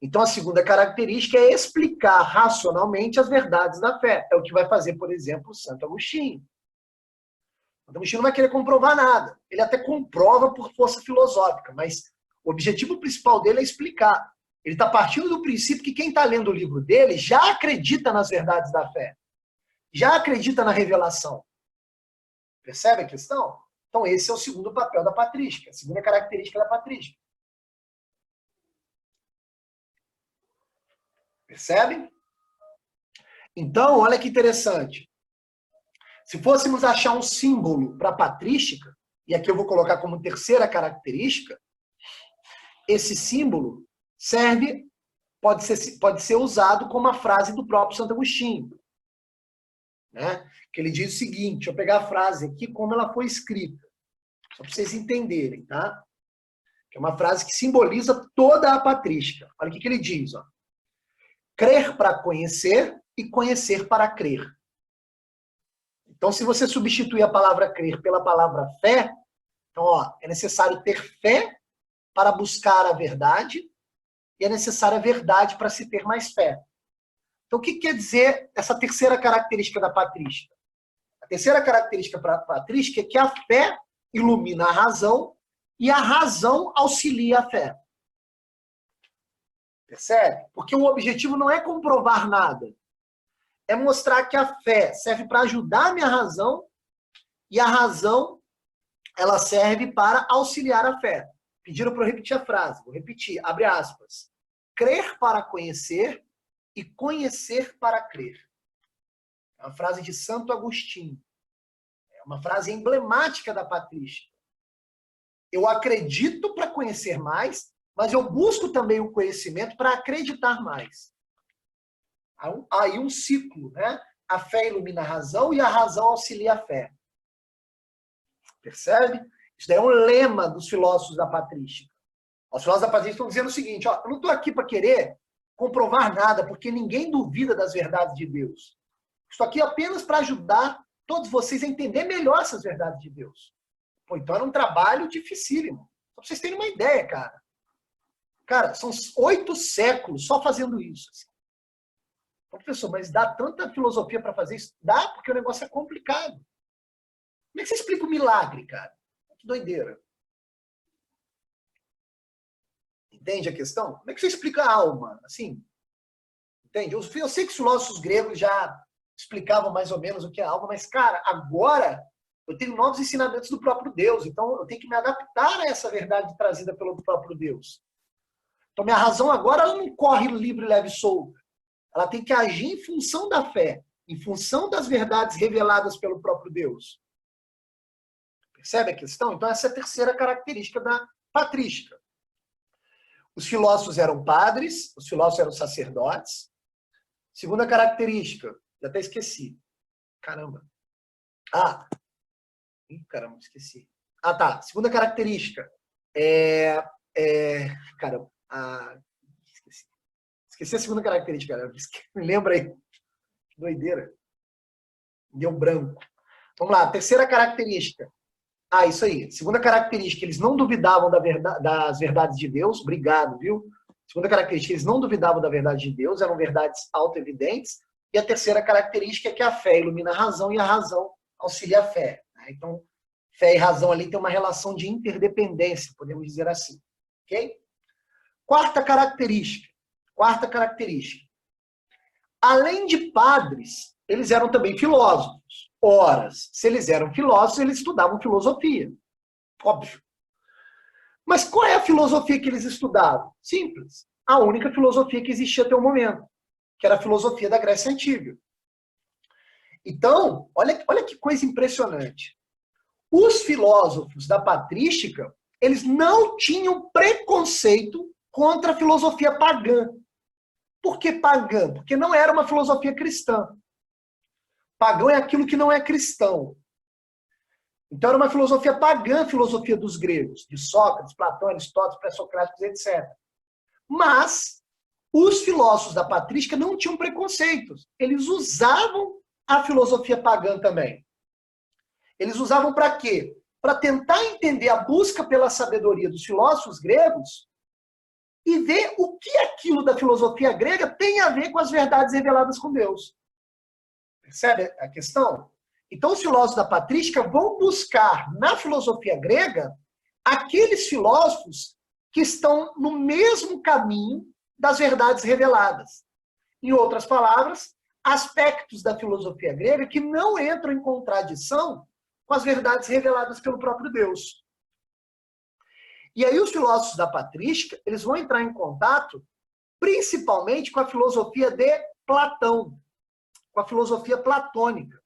[SPEAKER 1] Então, a segunda característica é explicar racionalmente as verdades da fé. É o que vai fazer, por exemplo, o Santo Agostinho. O Agostinho não vai querer comprovar nada. Ele até comprova por força filosófica, mas o objetivo principal dele é explicar. Ele está partindo do princípio que quem está lendo o livro dele já acredita nas verdades da fé. Já acredita na revelação. Percebe a questão? Então, esse é o segundo papel da patrística, a segunda característica da patrística. Percebe? Então, olha que interessante. Se fôssemos achar um símbolo para a patrística, e aqui eu vou colocar como terceira característica, esse símbolo pode ser usado como a frase do próprio Santo Agostinho. Né? Que ele diz o seguinte, deixa eu pegar a frase aqui como ela foi escrita, só para vocês entenderem, tá? Que é uma frase que simboliza toda a patrística. Olha o que ele diz, ó. Crer para conhecer e conhecer para crer. Então, se você substituir a palavra crer pela palavra fé, então, ó, é necessário ter fé para buscar a verdade e é necessária a verdade para se ter mais fé. Então, o que quer dizer essa terceira característica da patrística? A terceira característica para a patrística é que a fé ilumina a razão e a razão auxilia a fé. Percebe? Porque o objetivo não é comprovar nada. É mostrar que a fé serve para ajudar a minha razão e a razão ela serve para auxiliar a fé. Pediram para eu repetir a frase. Vou repetir. Abre aspas. Crer para conhecer e conhecer para crer. É uma frase de Santo Agostinho. É uma frase emblemática da patrística. Eu acredito para conhecer mais, mas eu busco também o conhecimento para acreditar mais. Aí um ciclo, né? A fé ilumina a razão e a razão auxilia a fé. Percebe? Isso daí é um lema dos filósofos da patrística. Os filósofos da patrística estão dizendo o seguinte, ó, eu não estou aqui para querer comprovar nada, porque ninguém duvida das verdades de Deus. Estou aqui apenas para ajudar todos vocês a entender melhor essas verdades de Deus. Pô, então era um trabalho dificílimo. Só para vocês terem uma ideia, cara. Cara, são 8 séculos só fazendo isso. Assim. Professor, mas dá tanta filosofia para fazer isso? Dá, porque o negócio é complicado. Como é que você explica o milagre, cara? Que doideira. Entende a questão? Como é que você explica a alma? Assim, entende? Eu sei que os filósofos gregos já explicavam mais ou menos o que é a alma, mas, cara, agora eu tenho novos ensinamentos do próprio Deus, então eu tenho que me adaptar a essa verdade trazida pelo próprio Deus. Então, minha razão agora ela não corre livre, leve e solta. Ela tem que agir em função da fé, em função das verdades reveladas pelo próprio Deus. Percebe a questão? Então, essa é a terceira característica da patrística. Os filósofos eram padres, os filósofos eram sacerdotes. Segunda característica, já até esqueci. Caramba. Caramba, esqueci. Tá. Segunda característica caramba. Esqueci a segunda característica, galera. Me lembra aí. Que doideira. Deu branco. Vamos lá, terceira característica. Isso aí. Segunda característica, eles não duvidavam das verdades de Deus. Obrigado, viu? Segunda característica, eles não duvidavam da verdade de Deus, eram verdades autoevidentes. E a terceira característica é que a fé ilumina a razão e a razão auxilia a fé. Então, fé e razão ali tem uma relação de interdependência, podemos dizer assim. Ok? Quarta característica. Além de padres, eles eram também filósofos. Ora, se eles eram filósofos, eles estudavam filosofia. Óbvio. Mas qual é a filosofia que eles estudavam? Simples. A única filosofia que existia até o momento, que era a filosofia da Grécia Antiga. Então, olha que coisa impressionante. Os filósofos da patrística, eles não tinham preconceito contra a filosofia pagã. Por que pagã? Porque não era uma filosofia cristã. Pagão é aquilo que não é cristão. Então era uma filosofia pagã, a filosofia dos gregos, de Sócrates, Platão, Aristóteles, pré-socráticos, etc. Mas os filósofos da patrística não tinham preconceitos. Eles usavam a filosofia pagã também. Eles usavam para quê? Para tentar entender a busca pela sabedoria dos filósofos gregos e ver o que aquilo da filosofia grega tem a ver com as verdades reveladas com Deus. Percebe a questão? Então, os filósofos da patrística vão buscar na filosofia grega aqueles filósofos que estão no mesmo caminho das verdades reveladas. Em outras palavras, aspectos da filosofia grega que não entram em contradição com as verdades reveladas pelo próprio Deus. E aí os filósofos da patrística, eles vão entrar em contato principalmente com a filosofia de Platão, com a filosofia platônica.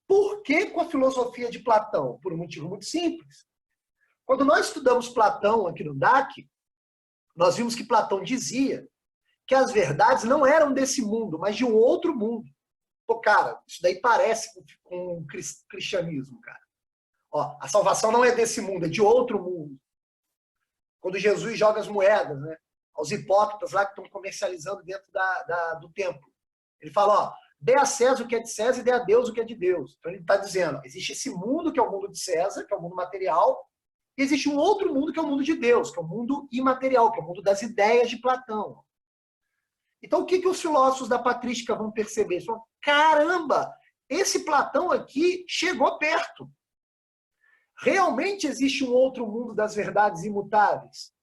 [SPEAKER 1] Por que com a filosofia de Platão? Por um motivo muito simples. Quando nós estudamos Platão aqui no DAC, nós vimos que Platão dizia que as verdades não eram desse mundo, mas de um outro mundo. Pô, cara, isso daí parece com o cristianismo, cara. Ó, a salvação não é desse mundo, é de outro mundo. Quando Jesus joga as moedas, né, aos hipócritas lá que estão comercializando dentro do templo, ele fala, ó, dê a César o que é de César e dê a Deus o que é de Deus. Então ele está dizendo, existe esse mundo que é o mundo de César, que é o mundo material, e existe um outro mundo que é o mundo de Deus, que é o mundo imaterial, que é o mundo das ideias de Platão. Então o que os filósofos da patrística vão perceber? Eles falam, caramba, esse Platão aqui chegou perto. Realmente existe um outro mundo das verdades imutáveis.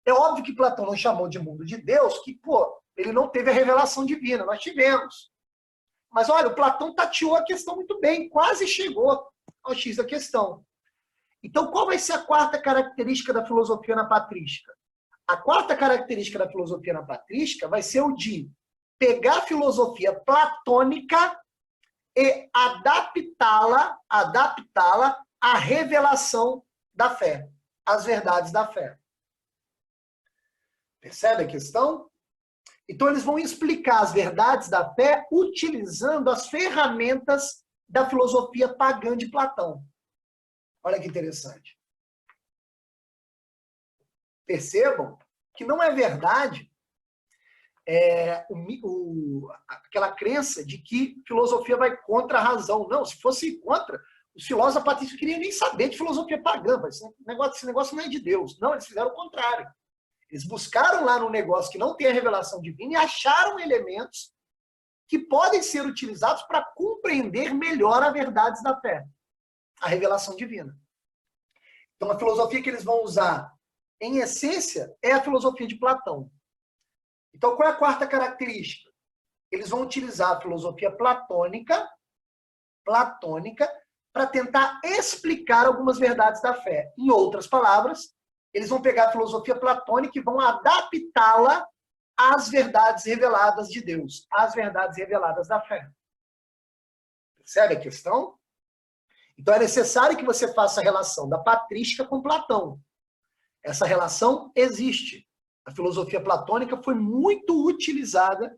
[SPEAKER 1] É óbvio que Platão não chamou de mundo de Deus, que, pô, ele não teve a revelação divina, nós tivemos. Mas olha, o Platão tateou a questão muito bem, quase chegou ao X da questão. Então, qual vai ser a quarta característica da filosofia na patrística? A quarta característica da filosofia na patrística vai ser o de pegar a filosofia platônica e adaptá-la à revelação da fé, às verdades da fé. Percebe a questão? Então, eles vão explicar as verdades da fé utilizando as ferramentas da filosofia pagã de Platão. Olha que interessante. Percebam que não é verdade aquela crença de que filosofia vai contra a razão. Não, se fosse contra, os filósofos patrísticos não queriam nem saber de filosofia pagã. Esse negócio não é de Deus. Não, eles fizeram o contrário. Eles buscaram lá no negócio que não tem a revelação divina e acharam elementos que podem ser utilizados para compreender melhor as verdades da fé, a revelação divina. Então, a filosofia que eles vão usar, em essência, é a filosofia de Platão. Então, qual é a quarta característica? Eles vão utilizar a filosofia platônica para tentar explicar algumas verdades da fé. Em outras palavras, eles vão pegar a filosofia platônica e vão adaptá-la às verdades reveladas de Deus, às verdades reveladas da fé. Percebe a questão? Então é necessário que você faça a relação da patrística com Platão. Essa relação existe. A filosofia platônica foi muito utilizada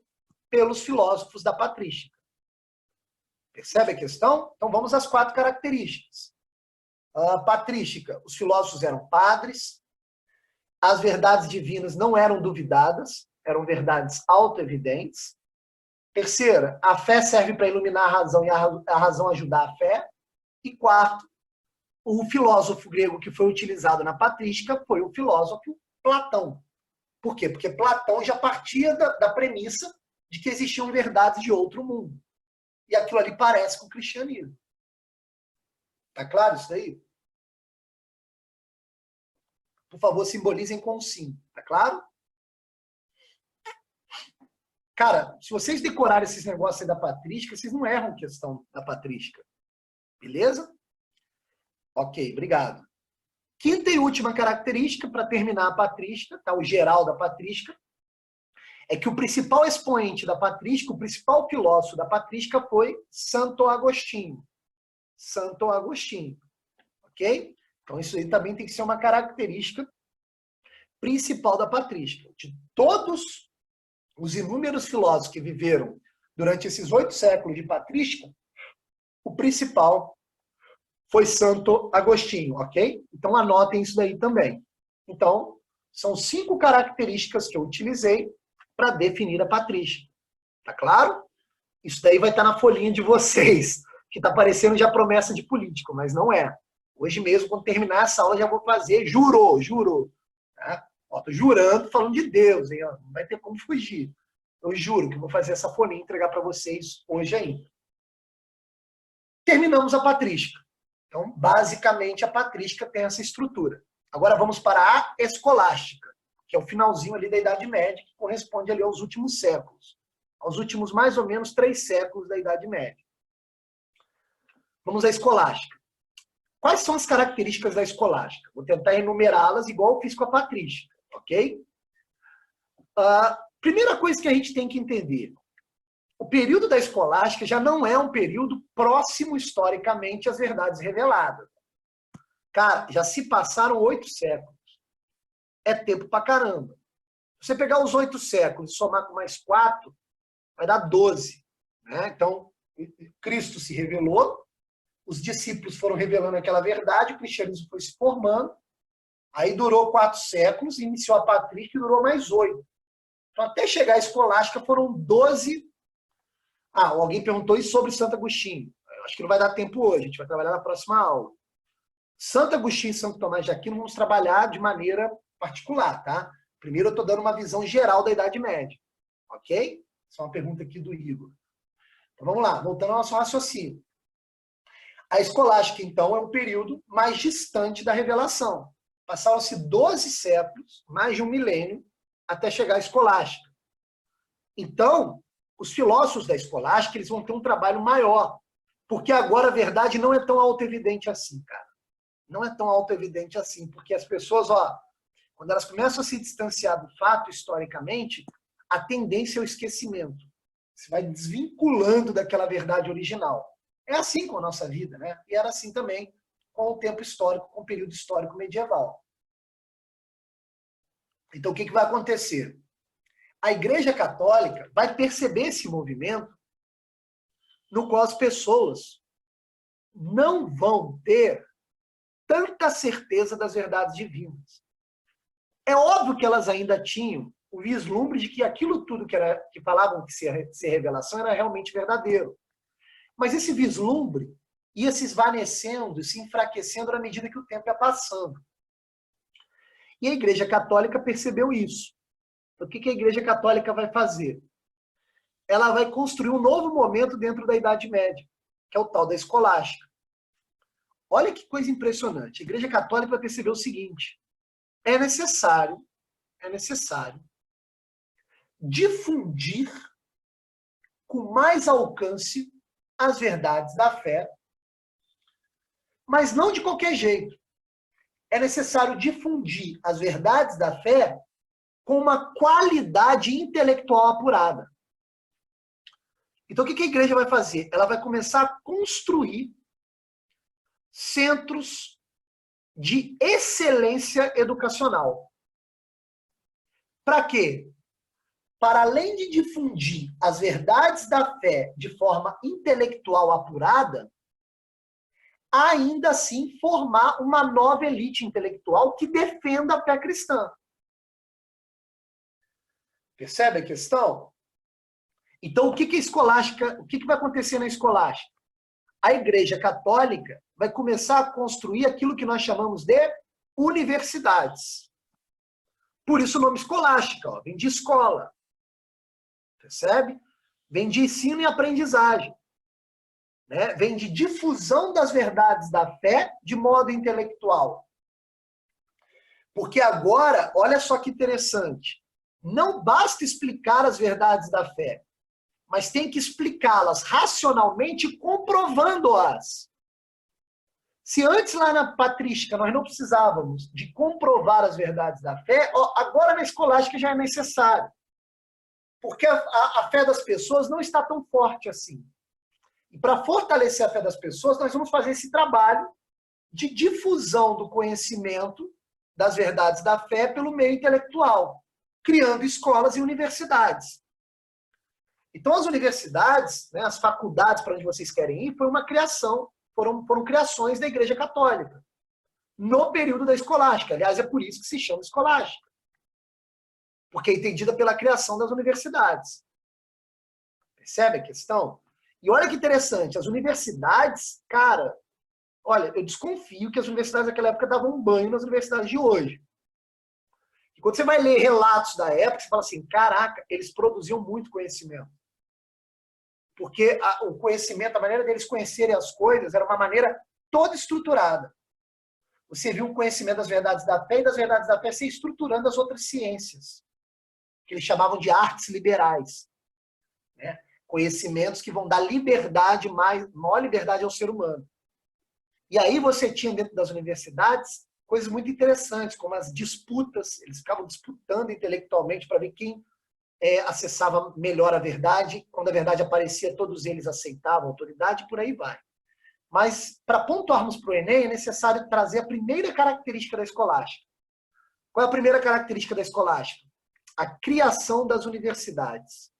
[SPEAKER 1] pelos filósofos da patrística. Percebe a questão? Então vamos às quatro características. A patrística, os filósofos eram padres, as verdades divinas não eram duvidadas, eram verdades autoevidentes. Terceira, a fé serve para iluminar a razão e a razão ajudar a fé. E quarto, o filósofo grego que foi utilizado na patrística foi o filósofo Platão. Por quê? Porque Platão já partia da premissa de que existiam verdades de outro mundo. E aquilo ali parece com o cristianismo. Tá claro isso daí? Por favor, simbolizem com sim. Tá claro? Cara, se vocês decorarem esses negócios aí da patrística, vocês não erram questão da patrística. Beleza? Ok, obrigado. Quinta e última característica, para terminar a patrística, tá? O geral da patrística, é que o principal expoente da patrística, o principal filósofo da patrística foi Santo Agostinho. Santo Agostinho. Ok? Então isso aí também tem que ser uma característica principal da patrística. De todos os inúmeros filósofos que viveram durante esses 8 séculos de patrística, o principal foi Santo Agostinho, ok? Então anotem isso daí também. Então, são 5 características que eu utilizei para definir a patrística. Tá claro? Isso daí vai estar na folhinha de vocês, que está parecendo já promessa de político, mas não é. Hoje mesmo, quando terminar essa aula, já vou fazer, juro. Tá? Ó, tô jurando, falando de Deus, hein? Ó, não vai ter como fugir. Eu juro que eu vou fazer essa folhinha e entregar para vocês hoje ainda. Terminamos a patrística. Então, basicamente, a patrística tem essa estrutura. Agora vamos para a escolástica, que é o finalzinho ali da Idade Média, que corresponde ali aos últimos séculos. Aos últimos, mais ou menos, 3 séculos da Idade Média. Vamos à escolástica. Quais são as características da escolástica? Vou tentar enumerá-las igual eu fiz com a patrística, ok? Primeira coisa que a gente tem que entender. O período da escolástica já não é um período próximo historicamente às verdades reveladas. Cara, já se passaram 8 séculos. É tempo pra caramba. Se você pegar os 8 séculos e somar com mais 4, vai dar 12. Né? Então, Cristo se revelou, os discípulos foram revelando aquela verdade, o cristianismo foi se formando, aí durou 4 séculos, iniciou a patrística e durou mais 8. Então, até chegar à escolástica foram 12. Alguém perguntou isso sobre Santo Agostinho. Acho que não vai dar tempo hoje, a gente vai trabalhar na próxima aula. Santo Agostinho e Santo Tomás de Aquino vamos trabalhar de maneira particular, tá? Primeiro eu estou dando uma visão geral da Idade Média, ok? Essa é uma pergunta aqui do Igor. Então vamos lá, voltando ao nosso raciocínio. A escolástica, então, é um período mais distante da revelação. Passaram-se 12 séculos, mais de um milênio, até chegar à escolástica. Então, os filósofos da escolástica eles vão ter um trabalho maior, porque agora a verdade não é tão autoevidente assim, cara. Não é tão autoevidente assim, porque as pessoas, quando elas começam a se distanciar do fato historicamente, a tendência é o esquecimento. Você vai desvinculando daquela verdade original. É assim com a nossa vida, né? E era assim também com o tempo histórico, com o período histórico medieval. Então, o que vai acontecer? A Igreja Católica vai perceber esse movimento no qual as pessoas não vão ter tanta certeza das verdades divinas. É óbvio que elas ainda tinham o vislumbre de que aquilo tudo que falavam que ser revelação era realmente verdadeiro. Mas esse vislumbre ia se esvanecendo, se enfraquecendo à medida que o tempo ia passando. E a Igreja Católica percebeu isso. Então, o que a Igreja Católica vai fazer? Ela vai construir um novo momento dentro da Idade Média, que é o tal da escolástica. Olha que coisa impressionante. A Igreja Católica vai perceber o seguinte: é necessário difundir com mais alcance as verdades da fé, mas não de qualquer jeito. É necessário difundir as verdades da fé com uma qualidade intelectual apurada. Então, o que a igreja vai fazer? Ela vai começar a construir centros de excelência educacional. Para quê? Para além de difundir as verdades da fé de forma intelectual apurada, ainda assim formar uma nova elite intelectual que defenda a fé cristã. Percebe a questão? Então, o que vai acontecer na escolástica? A Igreja Católica vai começar a construir aquilo que nós chamamos de universidades. Por isso o nome escolástica, vem de escola. Percebe? Vem de ensino e aprendizagem. Né? Vem de difusão das verdades da fé de modo intelectual. Porque agora, olha só que interessante, não basta explicar as verdades da fé, mas tem que explicá-las racionalmente, comprovando-as. Se antes lá na patrística nós não precisávamos de comprovar as verdades da fé, agora na escolástica já é necessário. Porque a fé das pessoas não está tão forte assim. E para fortalecer a fé das pessoas, nós vamos fazer esse trabalho de difusão do conhecimento das verdades da fé pelo meio intelectual, criando escolas e universidades. Então, as universidades, né, as faculdades para onde vocês querem ir, foi uma criação, foram criações da Igreja Católica, no período da escolástica. Aliás, é por isso que se chama escolástica, porque é entendida pela criação das universidades. Percebe a questão? E olha que interessante, as universidades, cara, olha, eu desconfio que as universidades daquela época davam um banho nas universidades de hoje. quando você vai ler relatos da época, você fala assim, caraca, eles produziam muito conhecimento. Porque o conhecimento, a maneira deles conhecerem as coisas, era uma maneira toda estruturada. Você viu o conhecimento das verdades da fé e das verdades da fé se estruturando as outras ciências, que eles chamavam de artes liberais. Né? Conhecimentos que vão dar liberdade, maior liberdade ao ser humano. E aí você tinha dentro das universidades coisas muito interessantes, como as disputas, eles ficavam disputando intelectualmente para ver quem acessava melhor a verdade. Quando a verdade aparecia, todos eles aceitavam a autoridade, e por aí vai. Mas, para pontuarmos para o Enem, é necessário trazer a primeira característica da escolástica. Qual é a primeira característica da escolástica? A criação das universidades.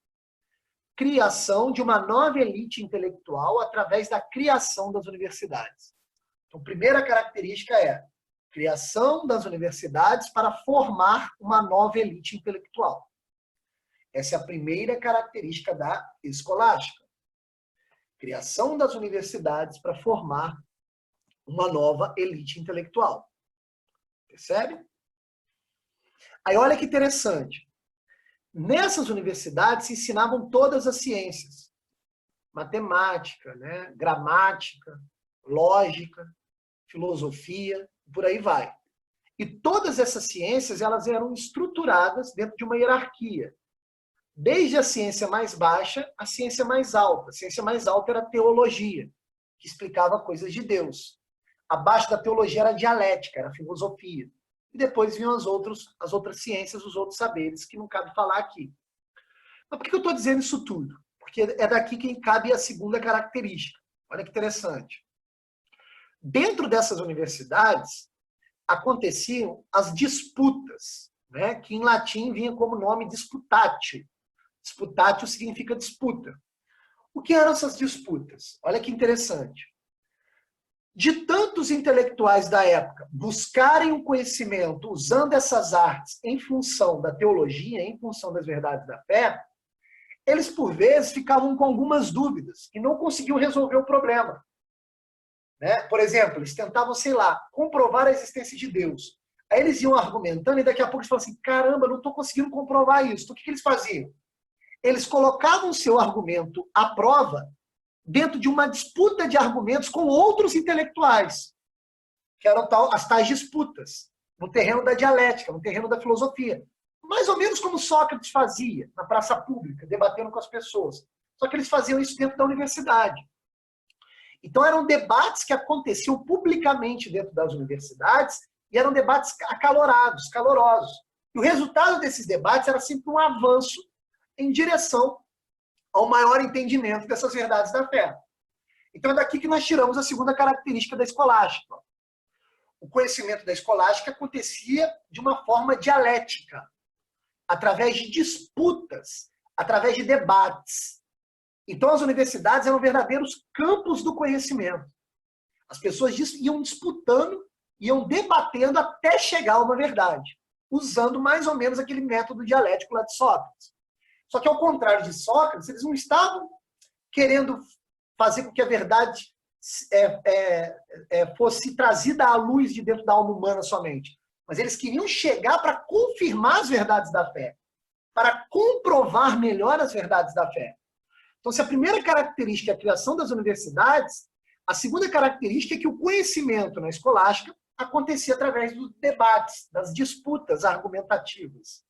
[SPEAKER 1] Criação de uma nova elite intelectual através da criação das universidades. Então, a primeira característica é criação das universidades para formar uma nova elite intelectual. Essa é a primeira característica da escolástica. Criação das universidades para formar uma nova elite intelectual. Percebe? Aí olha que interessante. Nessas universidades se ensinavam todas as ciências. Matemática, né? Gramática, lógica, filosofia, por aí vai. E todas essas ciências elas eram estruturadas dentro de uma hierarquia. Desde a ciência mais baixa à ciência mais alta. A ciência mais alta era a teologia, que explicava coisas de Deus. Abaixo da teologia era a dialética, era a filosofia. E depois vinham as outras ciências, os outros saberes, que não cabe falar aqui. Mas por que eu estou dizendo isso tudo? Porque é daqui que cabe a segunda característica. Olha que interessante. Dentro dessas universidades, aconteciam as disputas, né? Que em latim vinha como nome disputatio. Disputatio significa disputa. O que eram essas disputas? Olha que interessante. De tantos intelectuais da época buscarem o conhecimento usando essas artes em função da teologia, em função das verdades da fé, eles, por vezes, ficavam com algumas dúvidas e não conseguiam resolver o problema. Né? Por exemplo, eles tentavam, sei lá, comprovar a existência de Deus. Aí eles iam argumentando e daqui a pouco eles falavam assim, caramba, não estou conseguindo comprovar isso. Então, o que eles faziam? Eles colocavam o seu argumento à prova dentro de uma disputa de argumentos com outros intelectuais, que eram as tais disputas, no terreno da dialética, no terreno da filosofia. Mais ou menos como Sócrates fazia na praça pública, debatendo com as pessoas. Só que eles faziam isso dentro da universidade. Então eram debates que aconteciam publicamente dentro das universidades e eram debates acalorados, calorosos. E o resultado desses debates era sempre um avanço em direção ao maior entendimento dessas verdades da fé. Então é daqui que nós tiramos a segunda característica da escolástica. O conhecimento da escolástica acontecia de uma forma dialética, através de disputas, através de debates. Então as universidades eram verdadeiros campos do conhecimento. As pessoas iam disputando, iam debatendo até chegar a uma verdade, usando mais ou menos aquele método dialético lá de Sócrates. Só que, ao contrário de Sócrates, eles não estavam querendo fazer com que a verdade fosse trazida à luz de dentro da alma humana somente. Mas eles queriam chegar para confirmar as verdades da fé, para comprovar melhor as verdades da fé. Então, se a primeira característica é a criação das universidades, a segunda característica é que o conhecimento na escolástica acontecia através dos debates, das disputas argumentativas.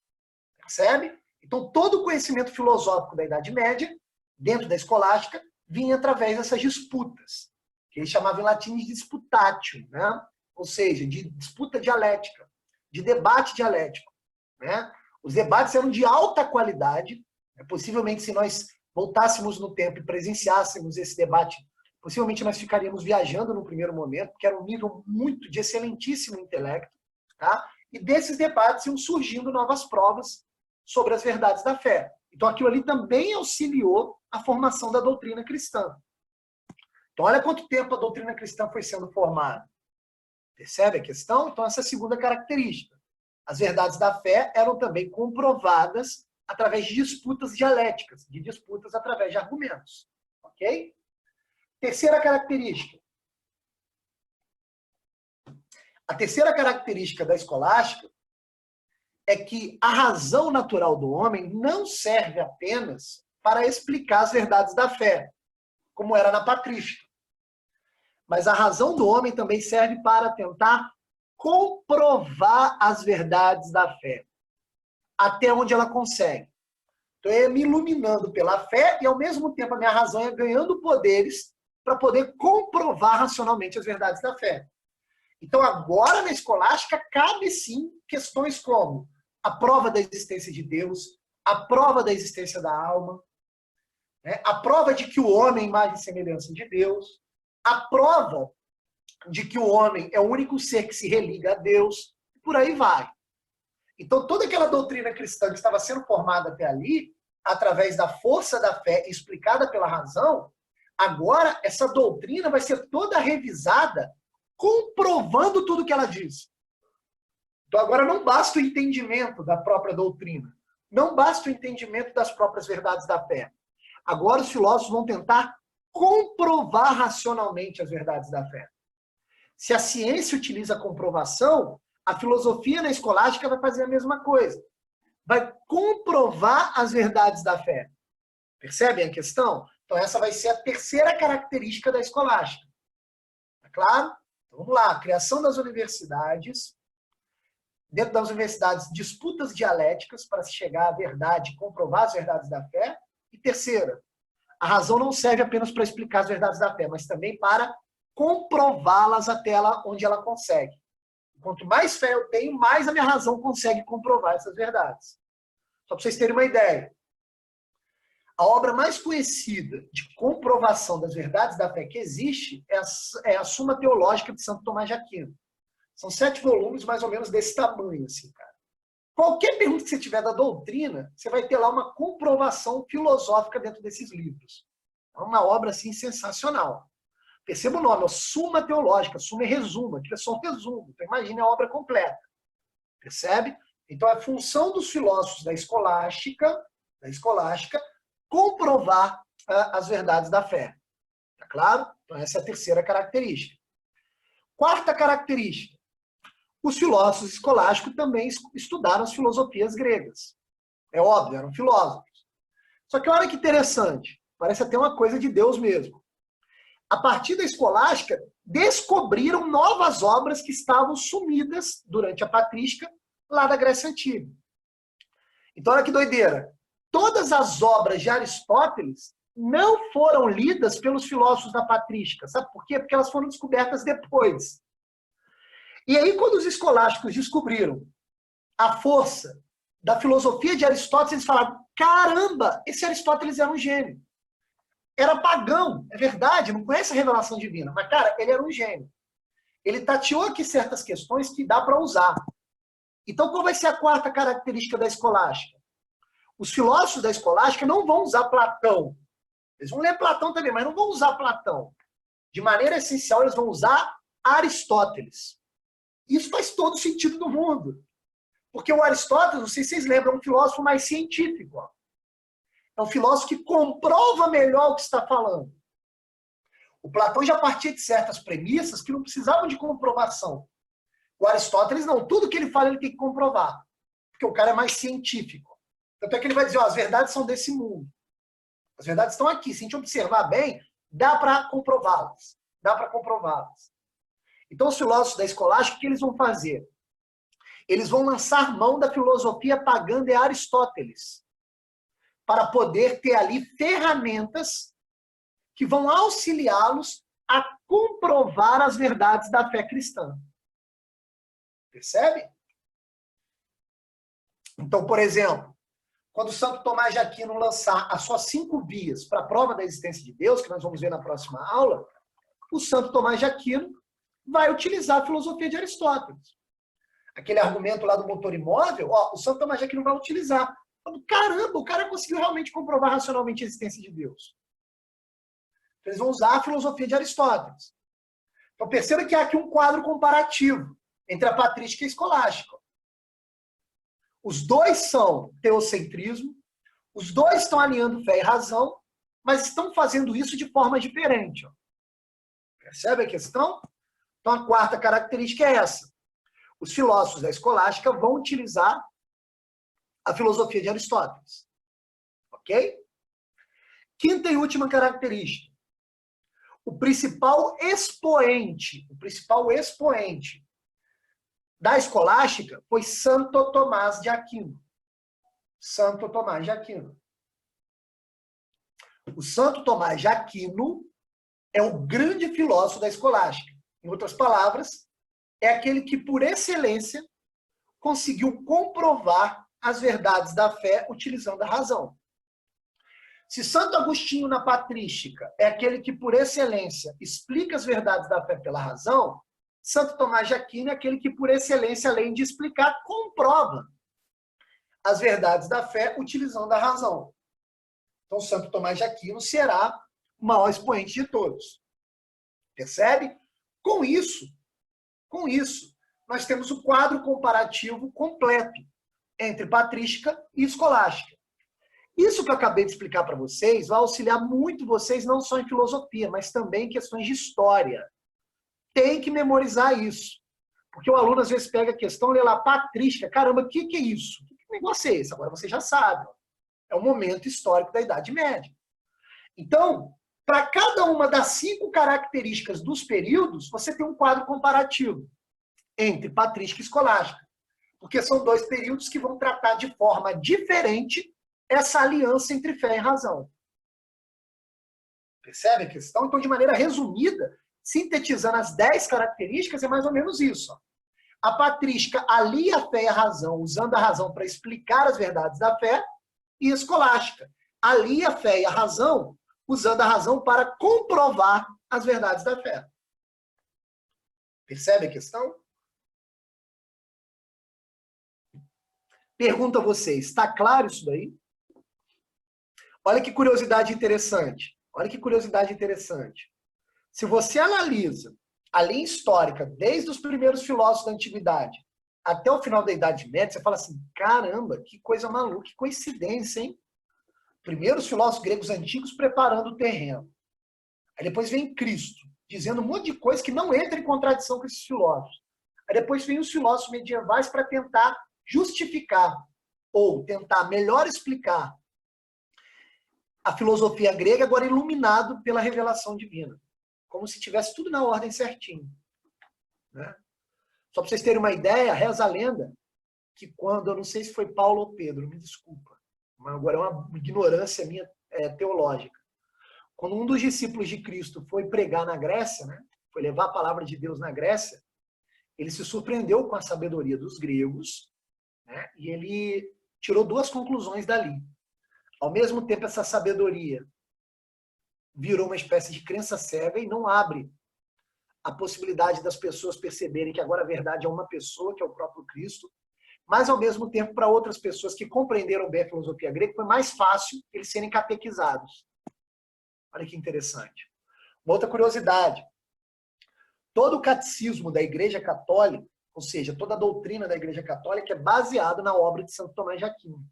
[SPEAKER 1] Percebe? Então, todo o conhecimento filosófico da Idade Média, dentro da escolástica, vinha através dessas disputas, que eles chamavam em latim de disputatio, né? Ou seja, de disputa dialética, de debate dialético. Né? Os debates eram de alta qualidade, possivelmente se nós voltássemos no tempo e presenciássemos esse debate, possivelmente nós ficaríamos viajando no primeiro momento, porque era um nível muito de excelentíssimo intelecto, tá? E desses debates iam surgindo novas provas sobre as verdades da fé. Então aquilo ali também auxiliou a formação da doutrina cristã. Então olha quanto tempo a doutrina cristã foi sendo formada. Percebe a questão? Então essa é a segunda característica. As verdades da fé eram também comprovadas através de disputas dialéticas, de disputas através de argumentos. Ok? Terceira característica. A terceira característica da escolástica é que a razão natural do homem não serve apenas para explicar as verdades da fé, como era na patrística. Mas a razão do homem também serve para tentar comprovar as verdades da fé, até onde ela consegue. Então, é me iluminando pela fé e, ao mesmo tempo, a minha razão é ganhando poderes para poder comprovar racionalmente as verdades da fé. Então, agora, na escolástica, cabe sim questões como a prova da existência de Deus, a prova da existência da alma, né? A prova de que o homem é imagem e semelhança de Deus, a prova de que o homem é o único ser que se religa a Deus, e por aí vai. Então, toda aquela doutrina cristã que estava sendo formada até ali, através da força da fé explicada pela razão, agora essa doutrina vai ser toda revisada, comprovando tudo que ela diz. Então, agora não basta o entendimento da própria doutrina, não basta o entendimento das próprias verdades da fé. Agora os filósofos vão tentar comprovar racionalmente as verdades da fé. Se a ciência utiliza a comprovação, a filosofia na escolástica vai fazer a mesma coisa. Vai comprovar as verdades da fé. Percebem a questão? Então essa vai ser a terceira característica da escolástica. Tá claro? Então, vamos lá. Criação das universidades. Dentro das universidades, disputas dialéticas para se chegar à verdade, comprovar as verdades da fé. E terceira, a razão não serve apenas para explicar as verdades da fé, mas também para comprová-las até onde ela consegue. Quanto mais fé eu tenho, mais a minha razão consegue comprovar essas verdades. Só para vocês terem uma ideia. A obra mais conhecida de comprovação das verdades da fé que existe é a Suma Teológica de Santo Tomás de Aquino. São 7 volumes, mais ou menos, desse tamanho, assim, cara. Qualquer pergunta que você tiver da doutrina, você vai ter lá uma comprovação filosófica dentro desses livros. É uma obra, assim, sensacional. Perceba o nome, é Suma Teológica. Suma é resumo, aquilo é só um resumo. Então, imagine a obra completa. Percebe? Então, é função dos filósofos da escolástica, comprovar as verdades da fé. Tá claro? Então, essa é a terceira característica. Quarta característica. Os filósofos escolásticos também estudaram as filosofias gregas. É óbvio, eram filósofos. Só que olha que interessante. Parece até uma coisa de Deus mesmo. A partir da escolástica, descobriram novas obras que estavam sumidas durante a patrística lá da Grécia Antiga. Então, olha que doideira. Todas as obras de Aristóteles não foram lidas pelos filósofos da patrística. Sabe por quê? Porque elas foram descobertas depois. E aí, quando os escolásticos descobriram a força da filosofia de Aristóteles, eles falaram, caramba, esse Aristóteles era um gênio. Era pagão, é verdade, não conhece a revelação divina, mas, cara, ele era um gênio. Ele tateou aqui certas questões que dá para usar. Então, qual vai ser a quarta característica da escolástica? Os filósofos da escolástica não vão usar Platão. Eles vão ler Platão também, mas não vão usar Platão. De maneira essencial, eles vão usar Aristóteles. Isso faz todo sentido do mundo. Porque o Aristóteles, não sei se vocês lembram, é um filósofo mais científico. Ó. É um filósofo que comprova melhor o que está falando. O Platão já partia de certas premissas que não precisavam de comprovação. O Aristóteles não. Tudo que ele fala ele tem que comprovar. Porque o cara é mais científico. Tanto é que ele vai dizer, ó, as verdades são desse mundo. As verdades estão aqui. Se a gente observar bem, dá para comprová-las. Dá para comprová-las. Então, os filósofos da escolástica, o que eles vão fazer? Eles vão lançar mão da filosofia pagã de Aristóteles, para poder ter ali ferramentas que vão auxiliá-los a comprovar as verdades da fé cristã. Percebe? Então, por exemplo, quando Santo Tomás de Aquino lançar as suas 5 vias para a prova da existência de Deus, que nós vamos ver na próxima aula, o Santo Tomás de Aquino vai utilizar a filosofia de Aristóteles. Aquele argumento lá do motor imóvel, ó, o Santo Tomás de Aquino vai utilizar. Caramba, o cara conseguiu realmente comprovar racionalmente a existência de Deus. Então, eles vão usar a filosofia de Aristóteles. Então, perceba que há aqui um quadro comparativo entre a patrística e a escolástica. Os dois são teocentrismo, os dois estão alinhando fé e razão, mas estão fazendo isso de forma diferente. Ó. Percebe a questão? Então, a quarta característica é essa. Os filósofos da escolástica vão utilizar a filosofia de Aristóteles. Ok? Quinta e última característica. O principal expoente da escolástica foi Santo Tomás de Aquino. Santo Tomás de Aquino. O Santo Tomás de Aquino é o grande filósofo da escolástica. Em outras palavras, é aquele que, por excelência, conseguiu comprovar as verdades da fé utilizando a razão. Se Santo Agostinho, na Patrística, é aquele que, por excelência, explica as verdades da fé pela razão, Santo Tomás de Aquino é aquele que, por excelência, além de explicar, comprova as verdades da fé utilizando a razão. Então, Santo Tomás de Aquino será o maior expoente de todos. Percebe? Com isso, nós temos o quadro comparativo completo entre patrística e escolástica. Isso que eu acabei de explicar para vocês vai auxiliar muito vocês, não só em filosofia, mas também em questões de história. Tem que memorizar isso. Porque o aluno, às vezes, pega a questão, lê lá, patrística, caramba, o que é isso? Que negócio é esse? Agora você já sabe. É o momento histórico da Idade Média. Então, para cada uma das 5 características dos períodos, você tem um quadro comparativo entre patrística e escolástica. Porque são 2 períodos que vão tratar de forma diferente essa aliança entre fé e razão. Percebe a questão? Então, de maneira resumida, sintetizando as 10 características, é mais ou menos isso. Ó. A patrística alia a fé e a razão, usando a razão para explicar as verdades da fé, e a escolástica alia a fé e a razão, usando a razão para comprovar as verdades da fé. Percebe a questão? Pergunto a vocês, está claro isso daí? Olha que curiosidade interessante. Olha que curiosidade interessante. Se você analisa a linha histórica, desde os primeiros filósofos da antiguidade até o final da Idade Média, você fala assim, caramba, que coisa maluca, que coincidência, hein? Primeiro os filósofos gregos antigos preparando o terreno. Aí depois vem Cristo, dizendo um monte de coisa que não entra em contradição com esses filósofos. Aí depois vem os filósofos medievais para tentar justificar, ou tentar melhor explicar a filosofia grega, agora iluminado pela revelação divina. Como se tivesse tudo na ordem certinho. Né? Só para vocês terem uma ideia, reza a lenda que quando, eu não sei se foi Paulo ou Pedro, me desculpa, mas agora é uma ignorância minha teológica. Quando um dos discípulos de Cristo foi pregar na Grécia, né, foi levar a palavra de Deus na Grécia, ele se surpreendeu com a sabedoria dos gregos, né, e ele tirou 2 conclusões dali. Ao mesmo tempo, essa sabedoria virou uma espécie de crença cega e não abre a possibilidade das pessoas perceberem que agora a verdade é uma pessoa, que é o próprio Cristo, mas, ao mesmo tempo, para outras pessoas que compreenderam bem a filosofia grega, foi mais fácil eles serem catequizados. Olha que interessante. Uma outra curiosidade. Todo o catecismo da Igreja Católica, ou seja, toda a doutrina da Igreja Católica é baseado na obra de Santo Tomás de Aquino.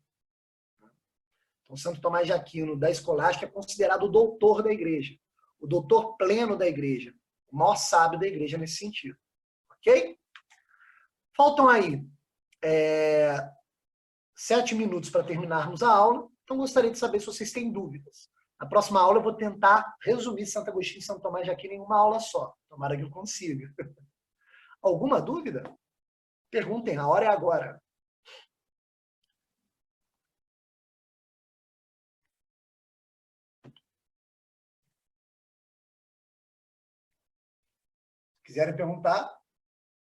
[SPEAKER 1] Então, Santo Tomás de Aquino, da escolástica, é considerado o doutor da Igreja, o doutor pleno da Igreja, o maior sábio da Igreja nesse sentido. Ok? Faltam aí 7 minutos para terminarmos a aula, então gostaria de saber se vocês têm dúvidas. Na próxima aula eu vou tentar resumir Santo Agostinho e Santo Tomás de Aquino em uma aula só. Tomara que eu consiga. Alguma dúvida? Perguntem, a hora é agora. Se quiserem perguntar,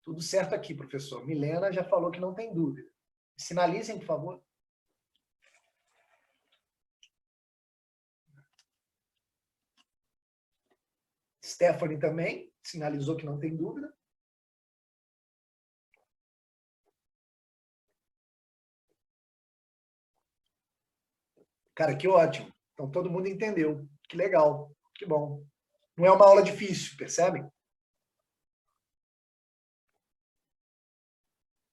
[SPEAKER 1] tudo certo aqui, professor. Milena já falou que não tem dúvida. Sinalizem, por favor. Stephanie também sinalizou que não tem dúvida. Cara, que ótimo. Então todo mundo entendeu. Que legal. Que bom. Não é uma aula difícil, percebem?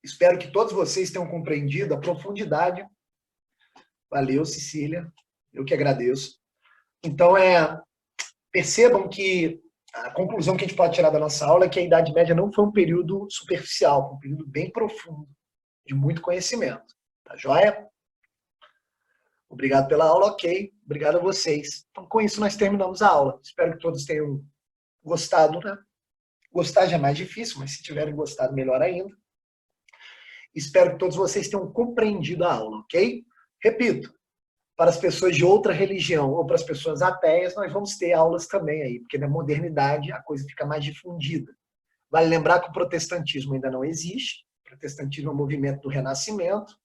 [SPEAKER 1] Espero que todos vocês tenham compreendido a profundidade. Valeu, Cecília. Eu que agradeço. Então, percebam que a conclusão que a gente pode tirar da nossa aula é que a Idade Média não foi um período superficial, foi um período bem profundo, de muito conhecimento. Tá joia? Obrigado pela aula, ok. Obrigado a vocês. Então, com isso, nós terminamos a aula. Espero que todos tenham gostado, né? Gostar já é mais difícil, mas se tiverem gostado, melhor ainda. Espero que todos vocês tenham compreendido a aula, ok? Repito, para as pessoas de outra religião ou para as pessoas ateias, nós vamos ter aulas também aí, porque na modernidade a coisa fica mais difundida. Vale lembrar que o protestantismo ainda não existe. O protestantismo é um movimento do Renascimento.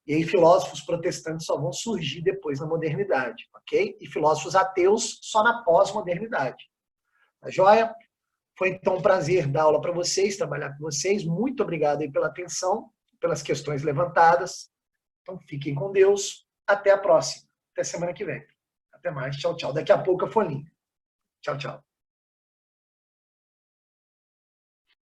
[SPEAKER 1] E aí filósofos protestantes só vão surgir depois na modernidade, ok? E filósofos ateus só na pós-modernidade. Tá joia? Foi então um prazer dar aula para vocês, trabalhar com vocês. Muito obrigado aí pela atenção, pelas questões levantadas. Então fiquem com Deus. Até a próxima. Até semana que vem. Até mais. Tchau, tchau. Daqui a pouco a folhinha. Tchau, tchau.